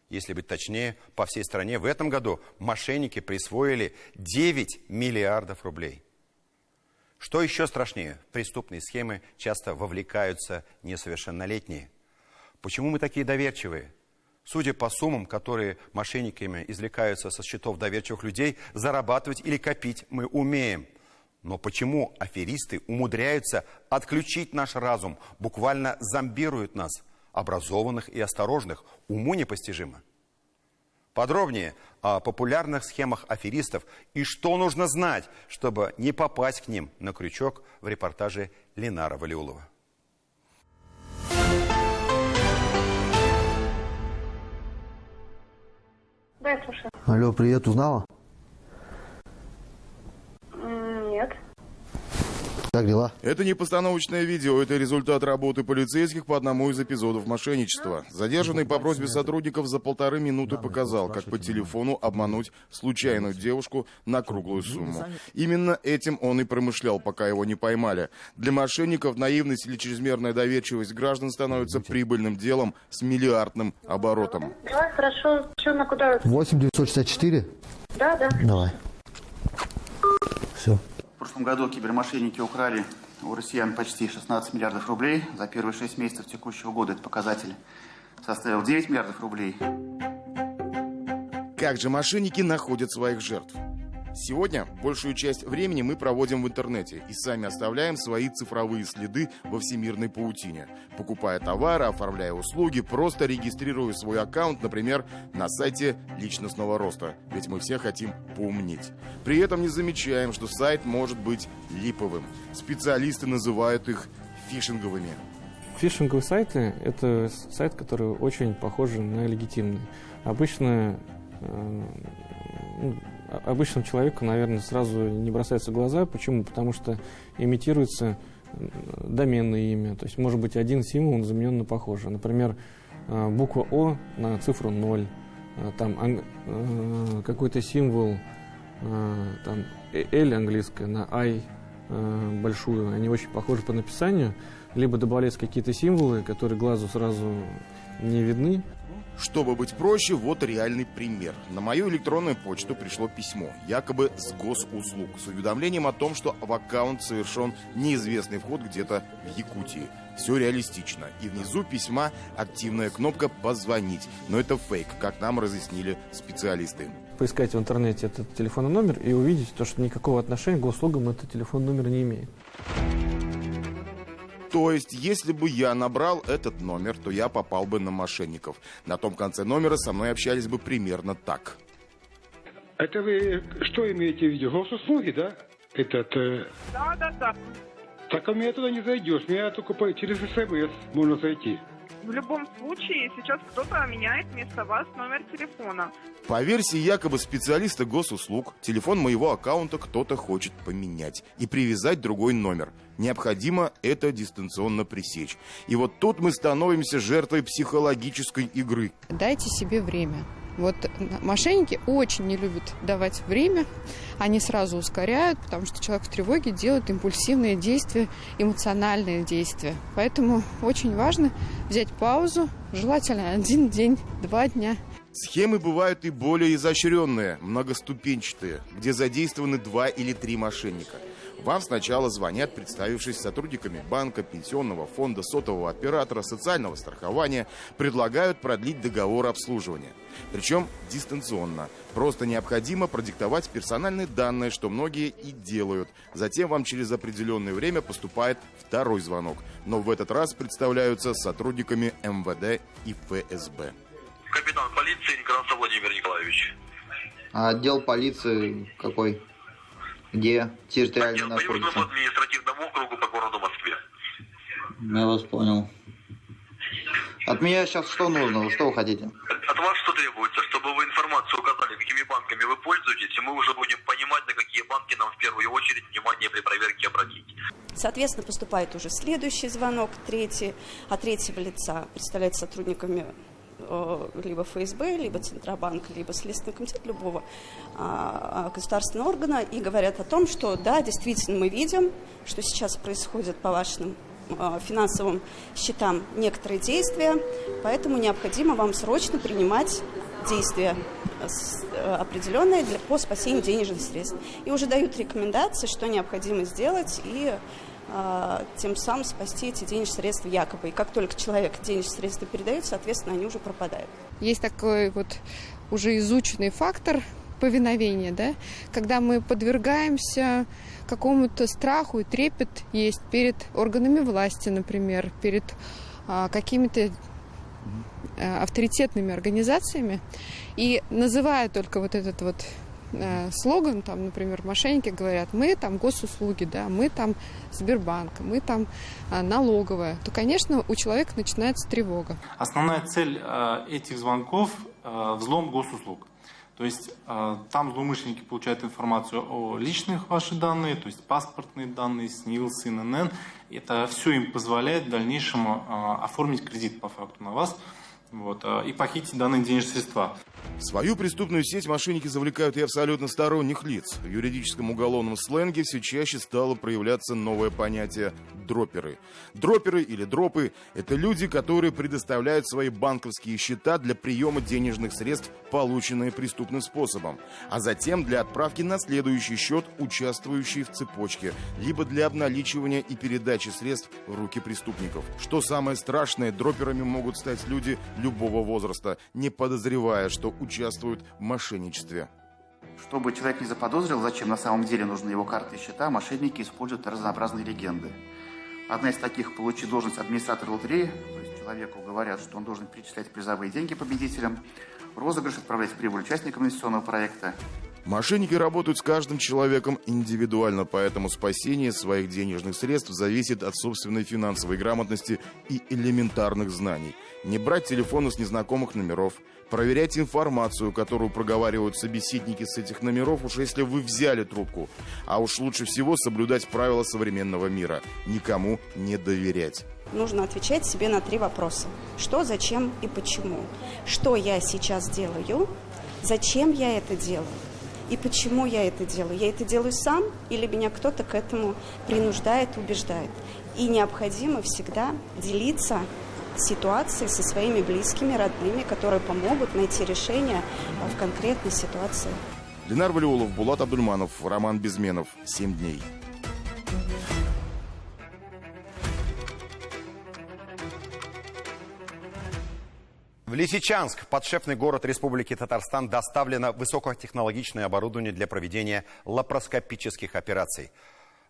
S1: Если быть точнее, по всей стране в этом году мошенники присвоили 9 миллиардов рублей. Что еще страшнее, в преступные схемы часто вовлекаются несовершеннолетние. Почему мы такие доверчивые? Судя по суммам, которые мошенниками извлекаются со счетов доверчивых людей, зарабатывать или копить мы умеем. Но почему аферисты умудряются отключить наш разум, буквально зомбируют нас, образованных и осторожных, уму непостижимо? Подробнее о популярных схемах аферистов и что нужно знать, чтобы не попасть к ним на крючок, в репортаже Ленара Валиулова.
S11: Да, я слушаю.
S12: Алло, привет, узнала?
S11: Нет. Как дела?
S12: Это не постановочное видео, это результат работы полицейских по одному из эпизодов мошенничества. Задержанный по просьбе сотрудников за 1,5 минуты показал, как по телефону обмануть случайную девушку на круглую сумму. Именно этим он и промышлял, пока его не поймали. Для мошенников наивность или чрезмерная доверчивость граждан становится прибыльным делом с миллиардным оборотом.
S13: Давай, хорошо. Что, на куда?
S11: 8964?
S13: Да.
S11: Давай. Все.
S22: В прошлом году кибермошенники украли у россиян почти 16 миллиардов рублей. За первые 6 месяцев текущего года этот показатель составил 9 миллиардов рублей.
S12: Как же мошенники находят своих жертв? Сегодня большую часть времени мы проводим в интернете и сами оставляем свои цифровые следы во всемирной паутине. Покупая товары, оформляя услуги, просто регистрируя свой аккаунт, например, на сайте личностного роста. Ведь мы все хотим поумнеть. При этом не замечаем, что сайт может быть липовым. Специалисты называют их фишинговыми.
S14: Фишинговые сайты – это сайт, который очень похож на легитимный. Обычному человеку, наверное, сразу не бросается в глаза. Почему? Потому что имитируется доменное имя. То есть, может быть, один символ он заменен на похожий. Например, буква О на цифру 0. Там какой-то символ, там L английская на I большую. Они очень похожи по написанию. Либо добавляются какие-то символы, которые глазу сразу не видны.
S12: Чтобы быть проще, вот реальный пример. На мою электронную почту пришло письмо, якобы с госуслуг, с уведомлением о том, что в аккаунт совершен неизвестный вход где-то в Якутии. Все реалистично. И внизу письма активная кнопка «Позвонить». Но это фейк, как нам разъяснили специалисты.
S14: Поискать в интернете этот телефонный номер и увидеть, что никакого отношения к госуслугам этот телефонный номер не имеет.
S12: То есть, если бы я набрал этот номер, то я попал бы на мошенников. На том конце номера со мной общались бы примерно так.
S15: Это вы что имеете в виду? Госуслуги, да? Да. Так у меня туда не зайдешь. Меня только через СМС можно зайти.
S16: В любом случае, сейчас кто-то меняет вместо вас номер телефона.
S12: По версии якобы специалиста госуслуг, телефон моего аккаунта кто-то хочет поменять и привязать другой номер. Необходимо это дистанционно пресечь. И вот тут мы становимся жертвой психологической игры.
S17: Дайте себе время. Вот мошенники очень не любят давать время, они сразу ускоряют, потому что человек в тревоге делает импульсивные действия, эмоциональные действия. Поэтому очень важно взять паузу, желательно 1 день, 2 дня.
S12: Схемы бывают и более изощренные, многоступенчатые, где задействованы 2 или 3 мошенника. Вам сначала звонят, представившись сотрудниками банка, пенсионного фонда, сотового оператора, социального страхования, предлагают продлить договор обслуживания. Причем дистанционно. Просто необходимо продиктовать персональные данные, что многие и делают. Затем вам через определенное время поступает второй звонок. Но в этот раз представляются сотрудниками МВД и ФСБ.
S18: Капитан полиции Некрасов Владимир Николаевич.
S11: А отдел полиции какой? Где территориально находится?
S18: По административному округу по городу Москве.
S11: Я вас понял. От меня сейчас что нужно? Что вы хотите?
S18: От вас что требуется? Чтобы вы информацию указали, какими банками вы пользуетесь, и мы уже будем понимать, на какие банки нам в первую очередь внимание при проверке обратить.
S19: Соответственно, поступает уже следующий звонок, третий, от третьего лица представляется сотрудниками либо ФСБ, либо Центробанк, либо Следственный комитет любого государственного органа и говорят о том, что да, действительно мы видим, что сейчас происходит по вашим финансовым счетам некоторые действия, поэтому необходимо вам срочно принимать действия определенные по спасению денежных средств. И уже дают рекомендации, что необходимо сделать и тем самым спасти эти денежные средства якобы. И как только человек денежные средства передает, соответственно, они уже пропадают.
S17: Есть такой вот уже изученный фактор повиновения, да, когда мы подвергаемся какому-то страху и трепет есть перед органами власти, например, перед какими-то авторитетными организациями и называя только вот этот вот слоган, там, например, мошенники говорят, мы там госуслуги, да, мы там Сбербанк, мы там налоговая, то, конечно, у человека начинается тревога.
S30: Основная цель этих звонков – взлом госуслуг.
S2: То есть там злоумышленники получают информацию о личных ваших данных, то есть паспортные данные, СНИЛС, ИНН. Это все им позволяет в дальнейшем оформить кредит по факту на вас и похитить данные денежные средства.
S12: В свою преступную сеть мошенники завлекают и абсолютно сторонних лиц. В юридическом уголовном сленге все чаще стало проявляться новое понятие «дроперы». Дроперы или дропы – это люди, которые предоставляют свои банковские счета для приема денежных средств, полученные преступным способом, а затем для отправки на следующий счет, участвующий в цепочке, либо для обналичивания и передачи средств в руки преступников. Что самое страшное, дроперами могут стать люди любого возраста, не подозревая, что участвуют в мошенничестве.
S22: Чтобы человек не заподозрил, зачем на самом деле нужны его карты и счета, мошенники используют разнообразные легенды. Одна из таких – получить должность администратора лотереи, то есть человеку говорят, что он должен перечислять призовые деньги победителям, розыгрыш отправлять в прибыль участникам инвестиционного проекта.
S12: Мошенники работают с каждым человеком индивидуально, поэтому спасение своих денежных средств зависит от собственной финансовой грамотности и элементарных знаний. Не брать телефоны с незнакомых номеров, проверять информацию, которую проговаривают собеседники с этих номеров, уж если вы взяли трубку. А уж лучше всего соблюдать правила современного мира – никому не доверять.
S19: Нужно отвечать себе на 3 вопроса. Что, зачем и почему. Что я сейчас делаю, зачем я это делаю и почему я это делаю. Я это делаю сам или меня кто-то к этому принуждает, убеждает. И необходимо всегда делиться ситуацией со своими близкими, родными, которые помогут найти решение в конкретной ситуации.
S12: Ленар Валиулов, Булат Абдульманов, Роман Безменов. 7 дней.
S1: В Лисичанск, подшефный город Республики Татарстан, доставлено высокотехнологичное оборудование для проведения лапароскопических операций.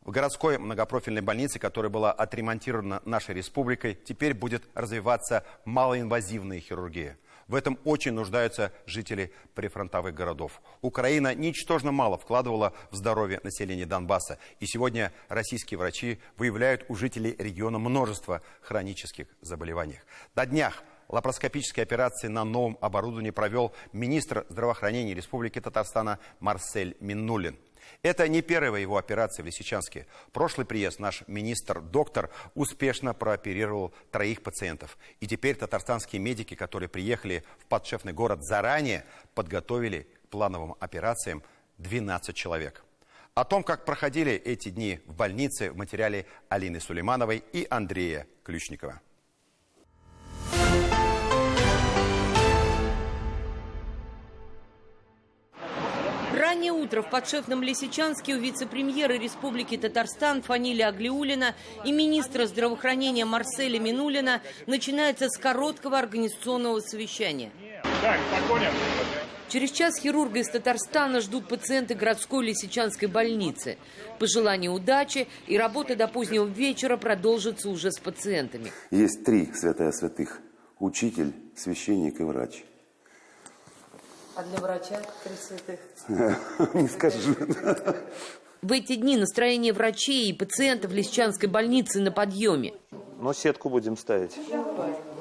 S1: В городской многопрофильной больнице, которая была отремонтирована нашей республикой, теперь будет развиваться малоинвазивная хирургия. В этом очень нуждаются жители прифронтовых городов. Украина ничтожно мало вкладывала в здоровье населения Донбасса. И сегодня российские врачи выявляют у жителей региона множество хронических заболеваний. На днях лапароскопические операции на новом оборудовании провел министр здравоохранения Республики Татарстана Марсель Миннулин. Это не первая его операция в Лисичанске. Прошлый приезд наш министр-доктор успешно прооперировал 3 пациентов. И теперь татарстанские медики, которые приехали в подшефный город заранее, подготовили к плановым операциям 12 человек. О том, как проходили эти дни в больнице, в материале Алины Сулеймановой и Андрея Ключникова.
S4: Раннее утро в подшефном Лисичанске у вице-премьера Республики Татарстан Фанили Аглиуллина и министра здравоохранения Марселя Миннулина начинается с короткого организационного совещания. Через час хирурга из Татарстана ждут пациенты городской Лисичанской больницы. Пожелание удачи, и работа до позднего вечера продолжится уже с пациентами.
S5: Есть 3 святая святых – учитель, священник и врач.
S4: А для врача 3 святых?
S5: Не скажу.
S4: В эти дни настроение врачей и пациентов Лисичанской больницы на подъеме.
S7: Но сетку будем ставить.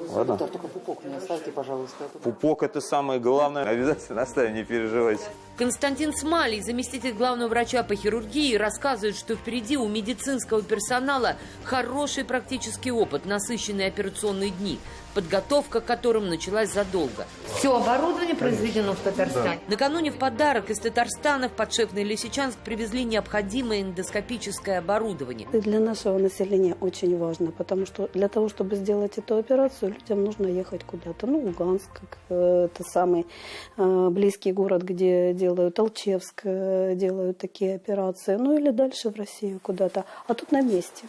S7: Ладно?
S4: Только пупок не оставьте, пожалуйста.
S7: Пупок – это самое главное. Обязательно оставим, не переживайте.
S4: Константин Смалий, заместитель главного врача по хирургии, рассказывает, что впереди у медицинского персонала хороший практический опыт, насыщенные операционные дни, подготовка к которым началась задолго. Все оборудование произведено в Татарстане. Да. Накануне в подарок из Татарстана в подшефный Лисичанск привезли необходимое эндоскопическое оборудование.
S8: Для нашего населения очень важно, потому что для того, чтобы сделать эту операцию, людям нужно ехать куда-то. Луганск, это самый близкий город, где делают, Алчевск делают такие операции. Или дальше в Россию куда-то. А тут на месте.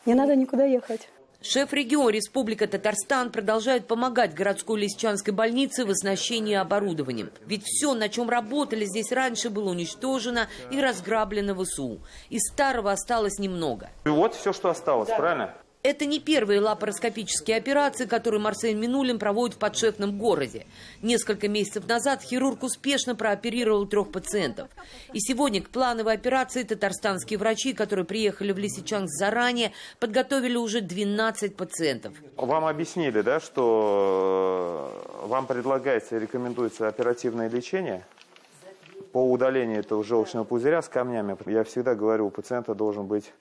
S8: Не надо никуда ехать.
S4: Шеф-регион Республика Татарстан продолжает помогать городской Лисичанской больнице в оснащении оборудованием. Ведь все, на чем работали здесь раньше, было уничтожено и разграблено ВСУ. Из старого осталось немного.
S7: И вот все, что осталось, да. Правильно?
S4: Это не первые лапароскопические операции, которые Марсель Миннулин проводит в подшефном городе. Несколько месяцев назад хирург успешно прооперировал 3 пациентов. И сегодня к плановой операции татарстанские врачи, которые приехали в Лисичанск заранее, подготовили уже 12 пациентов.
S7: Вам объяснили, да, что вам предлагается и рекомендуется оперативное лечение? по удалению этого желчного пузыря с камнями. Я всегда говорю, у пациента должен быть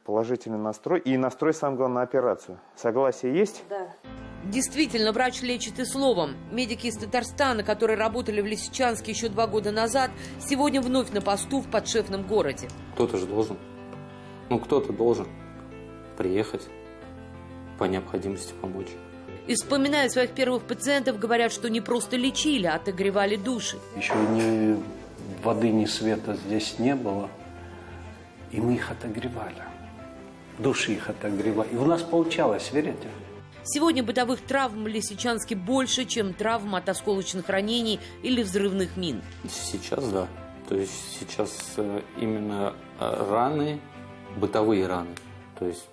S7: положительный настрой и настрой, самое главное, на операцию. Согласие есть?
S4: Да. Действительно, врач лечит и словом. Медики из Татарстана, которые работали в Лисичанске еще 2 года назад, сегодня вновь на посту в подшефном городе.
S14: Кто-то же должен. Кто-то должен приехать, по необходимости помочь.
S4: И вспоминая своих первых пациентов, говорят, что не просто лечили, а отогревали души.
S20: Еще ни воды, ни света здесь не было, и мы их отогревали. Души их отогревали. И у нас получалось, верите?
S4: Сегодня бытовых травм в Лисичанске больше, чем травм от осколочных ранений или взрывных мин.
S14: Сейчас да. То есть сейчас именно раны, бытовые раны. То есть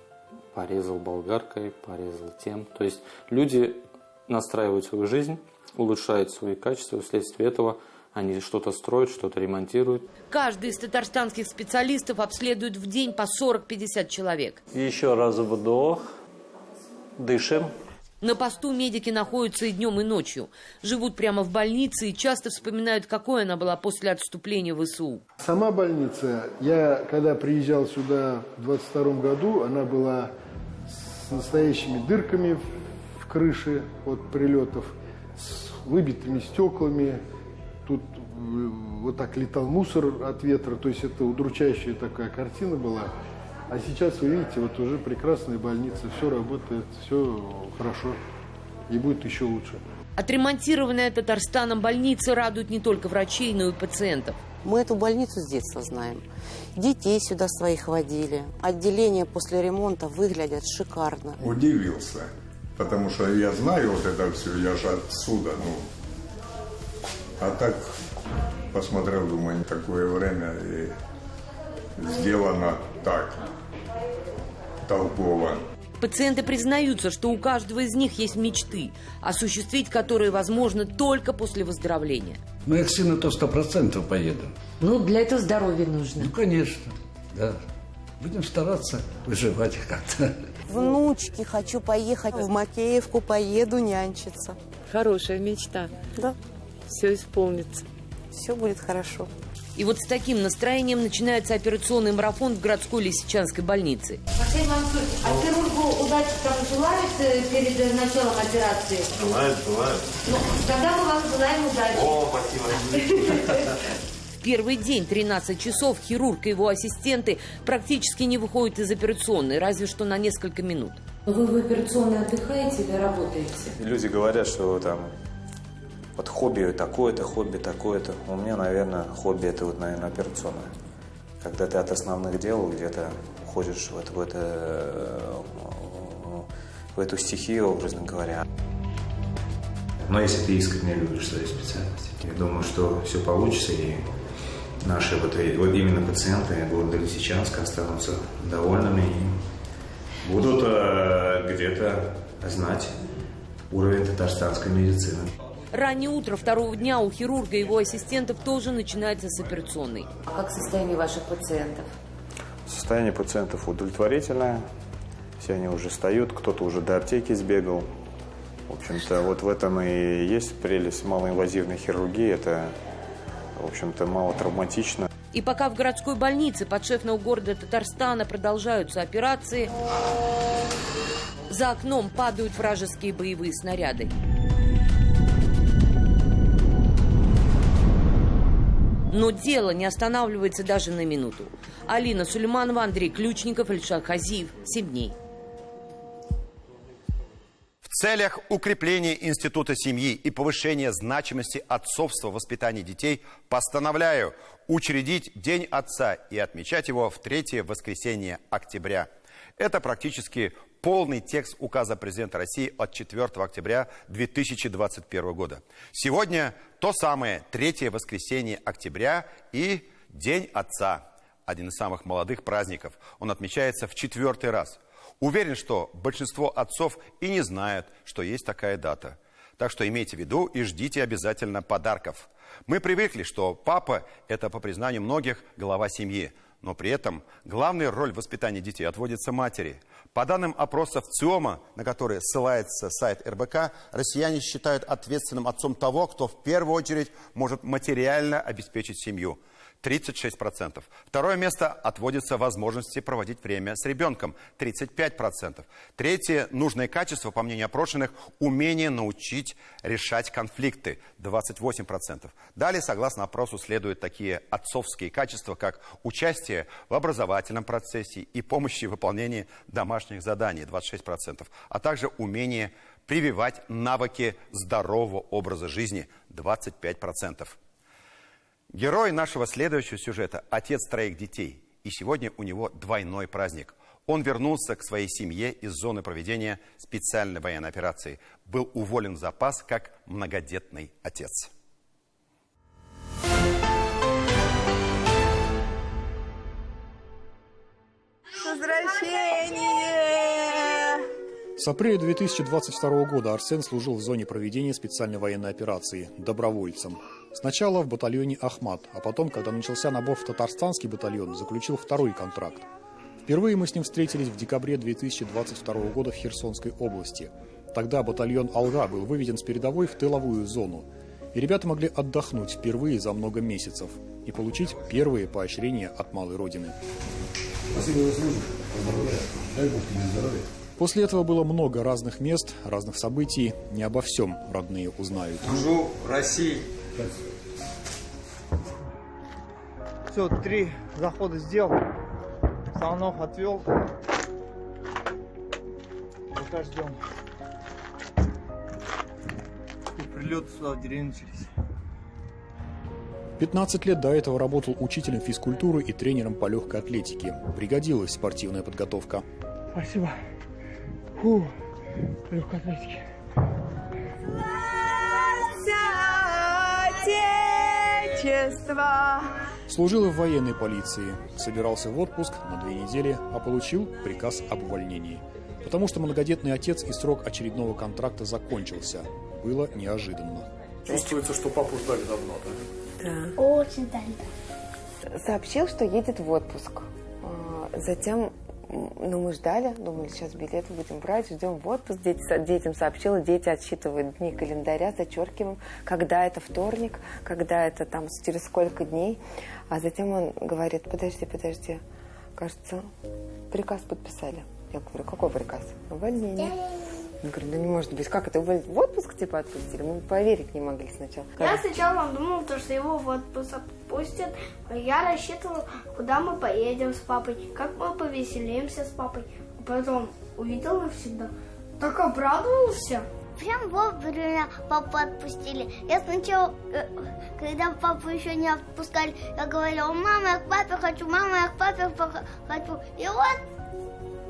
S14: порезал болгаркой, порезал тем. То есть люди настраивают свою жизнь, улучшают свои качества, вследствие этого они что-то строят, что-то ремонтируют.
S4: Каждый из татарстанских специалистов обследует в день по 40-50 человек.
S20: Еще раз вдох. Дышим.
S4: На посту медики находятся и днем, и ночью. Живут прямо в больнице и часто вспоминают, какой она была после отступления в ВСУ.
S21: Сама больница, я когда приезжал сюда в 22 году, она была с настоящими дырками в крыше от прилетов, с выбитыми стеклами. Тут вот так летал мусор от ветра, то есть это удручающая такая картина была. А сейчас, вы видите, вот уже прекрасная больница, все работает, все хорошо и будет еще лучше.
S4: Отремонтированная Татарстаном больница радует не только врачей, но и пациентов.
S23: Мы эту больницу с детства знаем. Детей сюда своих водили. Отделения после ремонта выглядят шикарно.
S24: Удивился, потому что я знаю вот это все, я же отсюда, А так посмотрел, думаю, такое время и сделано так. Толково.
S4: Пациенты признаются, что у каждого из них есть мечты, осуществить которые возможно только после выздоровления.
S20: Я к сыну то 100% поеду.
S4: Для этого здоровья нужно.
S20: Конечно, да. Будем стараться выживать как-то.
S23: Внучки, хочу поехать в Макеевку, поеду нянчиться.
S4: Хорошая мечта.
S23: Да.
S4: Все исполнится.
S23: Все будет хорошо.
S4: И вот с таким настроением начинается операционный марафон в городской Лисичанской больнице.
S25: Максим Мансурович, а хирургу удачи там желают перед началом операции?
S26: Желают.
S25: Тогда мы вам желаем удачи.
S26: О, спасибо.
S4: В первый день, 13 часов, хирург и его ассистенты практически не выходят из операционной, разве что на несколько минут.
S25: Вы в операционной отдыхаете или работаете?
S7: Люди говорят, что там... Вот хобби такое-то, хобби такое-то. У меня, наверное, хобби это наверное, операционное. Когда ты от основных дел где-то уходишь в эту стихию, образно говоря. Но если ты искренне любишь свою специальность, я думаю, что все получится, и наши именно пациенты города Лисичанска останутся довольными и будут где-то знать уровень татарстанской медицины.
S4: Раннее утро второго дня у хирурга и его ассистентов тоже начинается с операционной.
S25: А как состояние ваших пациентов?
S7: Состояние пациентов удовлетворительное. Все они уже встают, кто-то уже до аптеки сбегал. В общем-то, вот в этом и есть прелесть малоинвазивной хирургии. Это, в общем-то, мало травматично.
S4: И пока в городской больнице подшефного города Татарстана продолжаются операции, за окном падают вражеские боевые снаряды. Но дело не останавливается даже на минуту. Алина Сулейманова, Андрей Ключников, Ильшат Хазиев. 7 дней.
S1: В целях укрепления института семьи и повышения значимости отцовства в воспитании детей постановляю учредить День отца и отмечать его в 3-е воскресенье октября. Это практически полный текст указа президента России от 4 октября 2021 года. Сегодня то самое 3-е воскресенье октября и День отца. Один из самых молодых праздников. Он отмечается в 4-й раз. Уверен, что большинство отцов и не знают, что есть такая дата. Так что имейте в виду и ждите обязательно подарков. Мы привыкли, что папа – это, по признанию многих, глава семьи. Но при этом главная роль в воспитании детей отводится матери. По данным опросов ЦИОМа, на которые ссылается сайт РБК, россияне считают ответственным отцом того, кто в первую очередь может материально обеспечить семью. 36%. Второе место отводится возможности проводить время с ребенком. 35%. Третье нужное качество, по мнению опрошенных, умение научить решать конфликты. 28%. Далее, согласно опросу, следуют такие отцовские качества, как участие в образовательном процессе и помощи в выполнении домашних заданий. 26%. А также умение прививать навыки здорового образа жизни. 25%. Герой нашего следующего сюжета – отец 3 детей. И сегодня у него двойной праздник. Он вернулся к своей семье из зоны проведения специальной военной операции. Был уволен в запас как многодетный отец.
S3: С апреля 2022 года Арсен служил в зоне проведения специальной военной операции добровольцем. Сначала в батальоне «Ахмат», а потом, когда начался набор в татарстанский батальон, заключил второй контракт. Впервые мы с ним встретились в декабре 2022 года в Херсонской области. Тогда батальон «Алга» был выведен с передовой в тыловую зону. И ребята могли отдохнуть впервые за много месяцев и получить первые поощрения от малой родины.
S6: Спасибо за службу. Поздравляю. Дай Бог тебе здоровья.
S3: После этого было много разных мест, разных событий. Не обо всем родные узнают.
S6: Служу России.
S9: Все, 3 захода сделал. Станок отвел. Пока ждем. И прилет сюда в деревню начались.
S3: 15 лет до этого работал учителем физкультуры и тренером по легкой атлетике. Пригодилась спортивная подготовка.
S9: Спасибо. Фу, легкой атлетики.
S3: Служил и в военной полиции. Собирался в отпуск на 2 недели, а получил приказ об увольнении. Потому что многодетный отец и срок очередного контракта закончился. Было неожиданно.
S6: Чувствуется, что папу ждали давно, да?
S10: Да. Очень давно. Сообщил, что едет в отпуск. Затем, мы ждали, думали, сейчас билеты будем брать, ждем в отпуск. Детям сообщила, дети отсчитывают дни календаря, зачеркиваем, когда это вторник, когда это там через сколько дней. А затем он говорит, подожди, кажется, приказ подписали. Я говорю, какой приказ? Увольнение. Я говорю, ну не может быть, как это, в отпуск типа отпустили? Мы поверить не могли сначала.
S13: Я сначала думала, что его в отпуск отпустят. Я рассчитывала, куда мы поедем с папой, как мы повеселимся с папой. Потом увидел навсегда. Так обрадовался.
S25: Прям вовремя папу отпустили. Я сначала, когда папу еще не отпускали, я говорила, мама, я к папе хочу, мама, я к папе хочу. И вот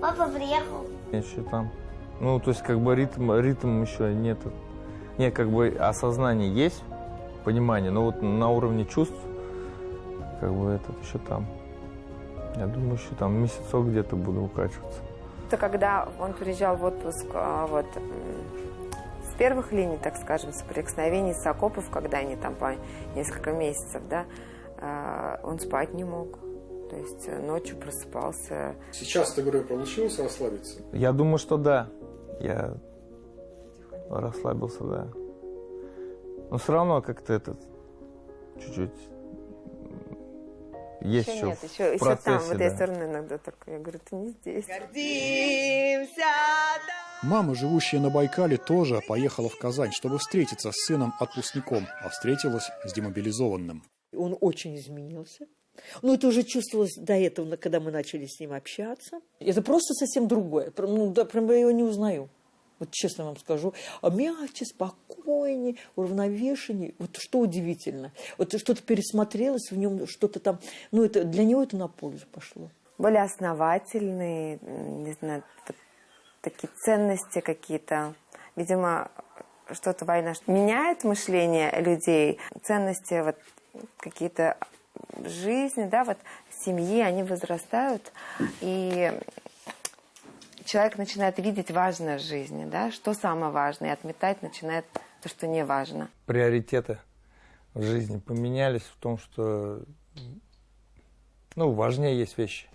S25: папа приехал.
S15: Еще там. То есть, как бы ритм еще нет. Нет, как бы осознание есть, понимание, но вот на уровне чувств, как бы этот еще там. Я думаю, еще там месяцок где-то буду укачиваться.
S10: Это когда он приезжал в отпуск с первых линий, так скажем, соприкосновений с окопов, когда они там по несколько месяцев, да, он спать не мог. То есть ночью просыпался.
S6: Сейчас, ты говорю, получилось расслабиться?
S15: Я думаю, что да. Я расслабился, да. Но все равно как-то чуть-чуть есть еще
S10: нет,
S15: в процессе.
S10: Еще там, вот
S15: да.
S10: я все равно иногда так, я говорю, ты не здесь.
S13: Гордимся, да.
S3: Мама, живущая на Байкале, тоже поехала в Казань, чтобы встретиться с сыном-отпускником, а встретилась с демобилизованным.
S27: Он очень изменился. Это уже чувствовалось до этого, когда мы начали с ним общаться. Это просто совсем другое. Прям я его не узнаю. Вот честно вам скажу. Мягче, спокойнее, уравновешеннее. Вот что удивительно. Вот что-то пересмотрелось в нем, что-то там. Это, для него это на пользу пошло.
S10: Более основательные, не знаю, такие ценности какие-то. Видимо, что-то война меняет мышление людей. Ценности вот какие-то жизни, да, вот семьи, они возрастают, и человек начинает видеть важное в жизни, да, что самое важное, и отметать начинает то, что не важно.
S15: Приоритеты в жизни поменялись в том, что ну, важнее есть вещи.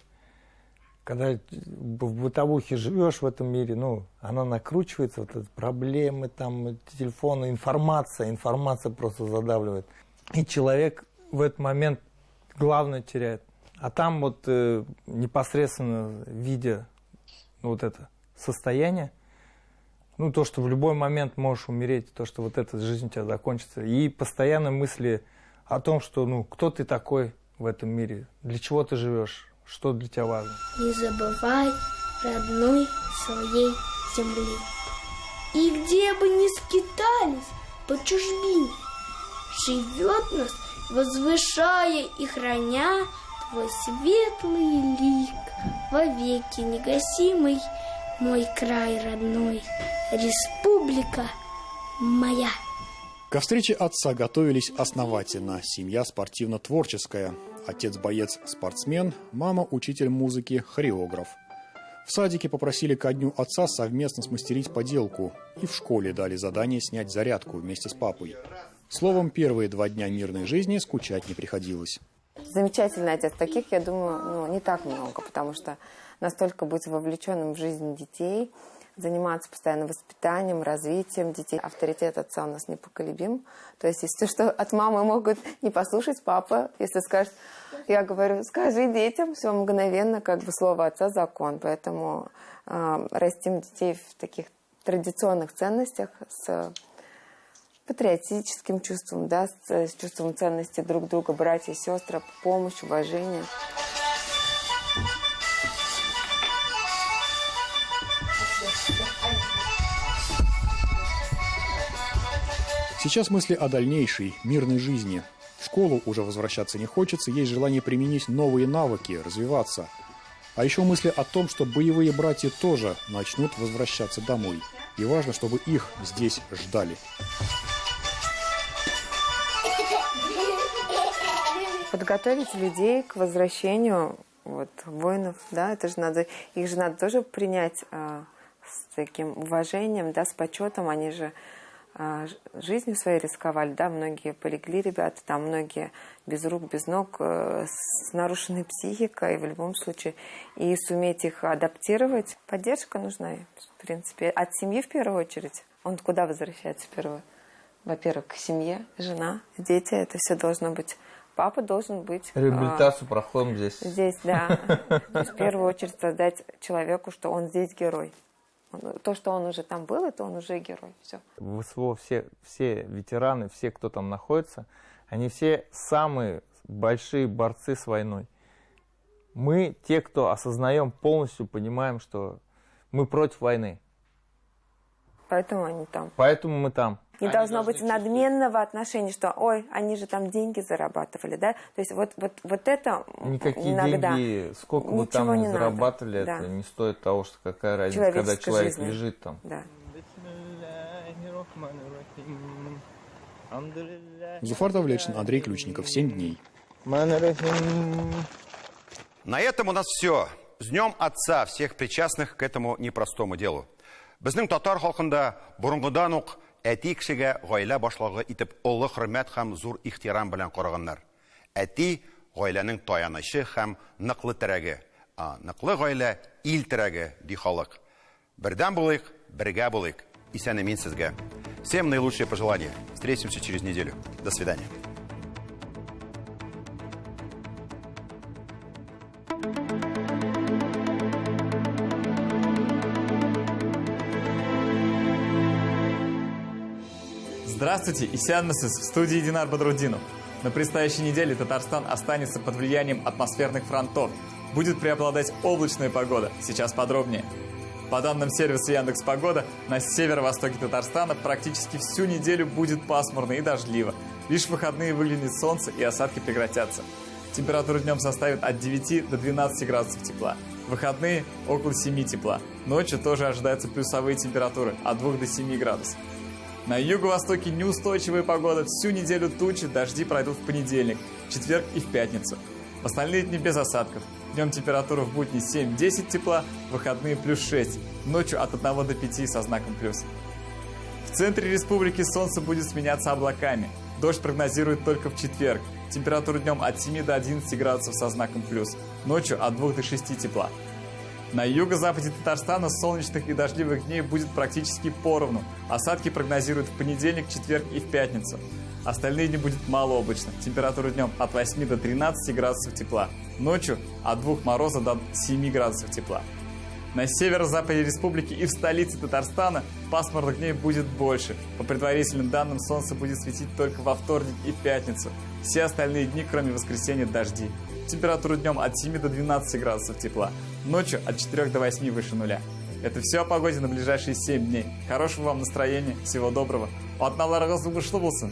S15: Когда в бытовухе живешь в этом мире, ну, она накручивается, вот эти проблемы, там, телефоны, информация просто задавливает. И человек в этот момент главное теряет. А там вот непосредственно видя вот это состояние, ну, то, что в любой момент можешь умереть, то, что вот эта жизнь у тебя закончится. И постоянно мысли о том, что, ну, кто ты такой в этом мире, для чего ты живешь, что для тебя важно.
S13: Не забывай родной своей земли. И где бы ни скитались по чужбине, живет нас, возвышая и храня твой светлый лик, вовеки негасимый мой край родной, республика моя.
S3: Ко встрече отца готовились основательно. Семья спортивно-творческая. Отец боец-спортсмен, мама учитель музыки, хореограф. В садике попросили ко дню отца совместно смастерить поделку. И в школе дали задание снять зарядку вместе с папой. Словом, первые 2 дня мирной жизни скучать не приходилось.
S10: Замечательный отец. Таких, я думаю, ну, не так много, потому что настолько быть вовлеченным в жизнь детей, заниматься постоянно воспитанием, развитием детей. Авторитет отца у нас непоколебим. То есть, если что, от мамы могут не послушать, папа, если скажет, я говорю, скажи детям, все мгновенно, как бы слово отца закон. Поэтому растим детей в таких традиционных ценностях с патриотическим чувством, да, с чувством ценности друг друга, братья и сестры, помощь, уважение.
S3: Сейчас мысли о дальнейшей, мирной жизни. В школу уже возвращаться не хочется, есть желание применить новые навыки, развиваться. А еще мысли о том, что боевые братья тоже начнут возвращаться домой. И важно, чтобы их здесь ждали.
S10: Подготовить людей к возвращению вот, воинов, да, это же надо, их же надо тоже принять с таким уважением, да, с почетом, они же жизнью своей рисковали, да, многие полегли ребята, там многие без рук, без ног, с нарушенной психикой, в любом случае, и суметь их адаптировать. Поддержка нужна, в принципе, от семьи в первую очередь. Он куда возвращается первое? Во-первых, к семье, жена, дети, это все должно быть. Папа должен быть...
S15: Реабилитацию проходим здесь.
S10: Здесь, да. То есть в первую очередь создать человеку, что он здесь герой. То, что он уже там был, это он уже герой. Все.
S15: В СВО все ветераны, все, кто там находится, они все самые большие борцы с войной. Мы, те, кто осознаем, полностью понимаем, что мы против войны.
S10: Поэтому они там.
S15: Поэтому мы там.
S10: Не должно быть надменного отношения, что, ой, они же там деньги зарабатывали, да? То есть вот это
S15: никакие
S10: иногда
S15: деньги, сколько вы там не зарабатывали,
S10: надо.
S15: это не стоит того, что какая разница, когда человек
S10: жизни.
S15: лежит там.
S10: Да.
S3: Зуфар Давлечин, Андрей Ключников, 7 дней.
S1: На этом у нас все. С Днем Отца всех причастных к этому непростому делу. Безнең татар халкында бурынгыдан ук әти кешегә гаилә башлыгы итеп олы хөрмәт һәм зур ихтирам белән караганнар. Әти гаиләнең таянычы һәм ныклы терәге. Ныклы гаилә ил терәге ди халык. Бердәм булыйк, бергә булыйк. Исән мин сезгә. Всем наилучшие пожелания. Встретимся через неделю. До свидания.
S2: Здравствуйте, Исянмысыз, в студии Динар Бадрудинов. На предстоящей неделе Татарстан останется под влиянием атмосферных фронтов. Будет преобладать облачная погода. Сейчас подробнее. По данным сервиса Яндекс.Погода, на северо-востоке Татарстана практически всю неделю будет пасмурно и дождливо. Лишь в выходные выглянет солнце и осадки прекратятся. Температура днем составит от 9 до 12 градусов тепла. В выходные около 7 тепла. Ночью тоже ожидаются плюсовые температуры от 2 до 7 градусов. На юго-востоке неустойчивая погода. Всю неделю тучи, дожди пройдут в понедельник, четверг и в пятницу. В остальные дни без осадков. Днем температура в будни 7-10 тепла, в выходные плюс 6, ночью от 1 до 5 со знаком плюс. В центре республики солнце будет сменяться облаками. Дождь прогнозируют только в четверг. Температура днем от 7 до 11 градусов со знаком плюс. Ночью от 2 до 6 тепла. На юго-западе Татарстана солнечных и дождливых дней будет практически поровну. Осадки прогнозируют в понедельник, четверг и в пятницу. Остальные дни будет малооблачно. Температура днем от 8 до 13 градусов тепла. Ночью от 2 мороза до 7 градусов тепла. На северо-западе республики и в столице Татарстана пасмурных дней будет больше. По предварительным данным, солнце будет светить только во вторник и пятницу. Все остальные дни, кроме воскресенья, дожди. Температура днем от 7 до 12 градусов тепла. Ночью от 4 до 8 выше нуля. Это все о погоде на ближайшие 7 дней. Хорошего вам настроения, всего доброго. Атналарыңыз уңышлы болсын.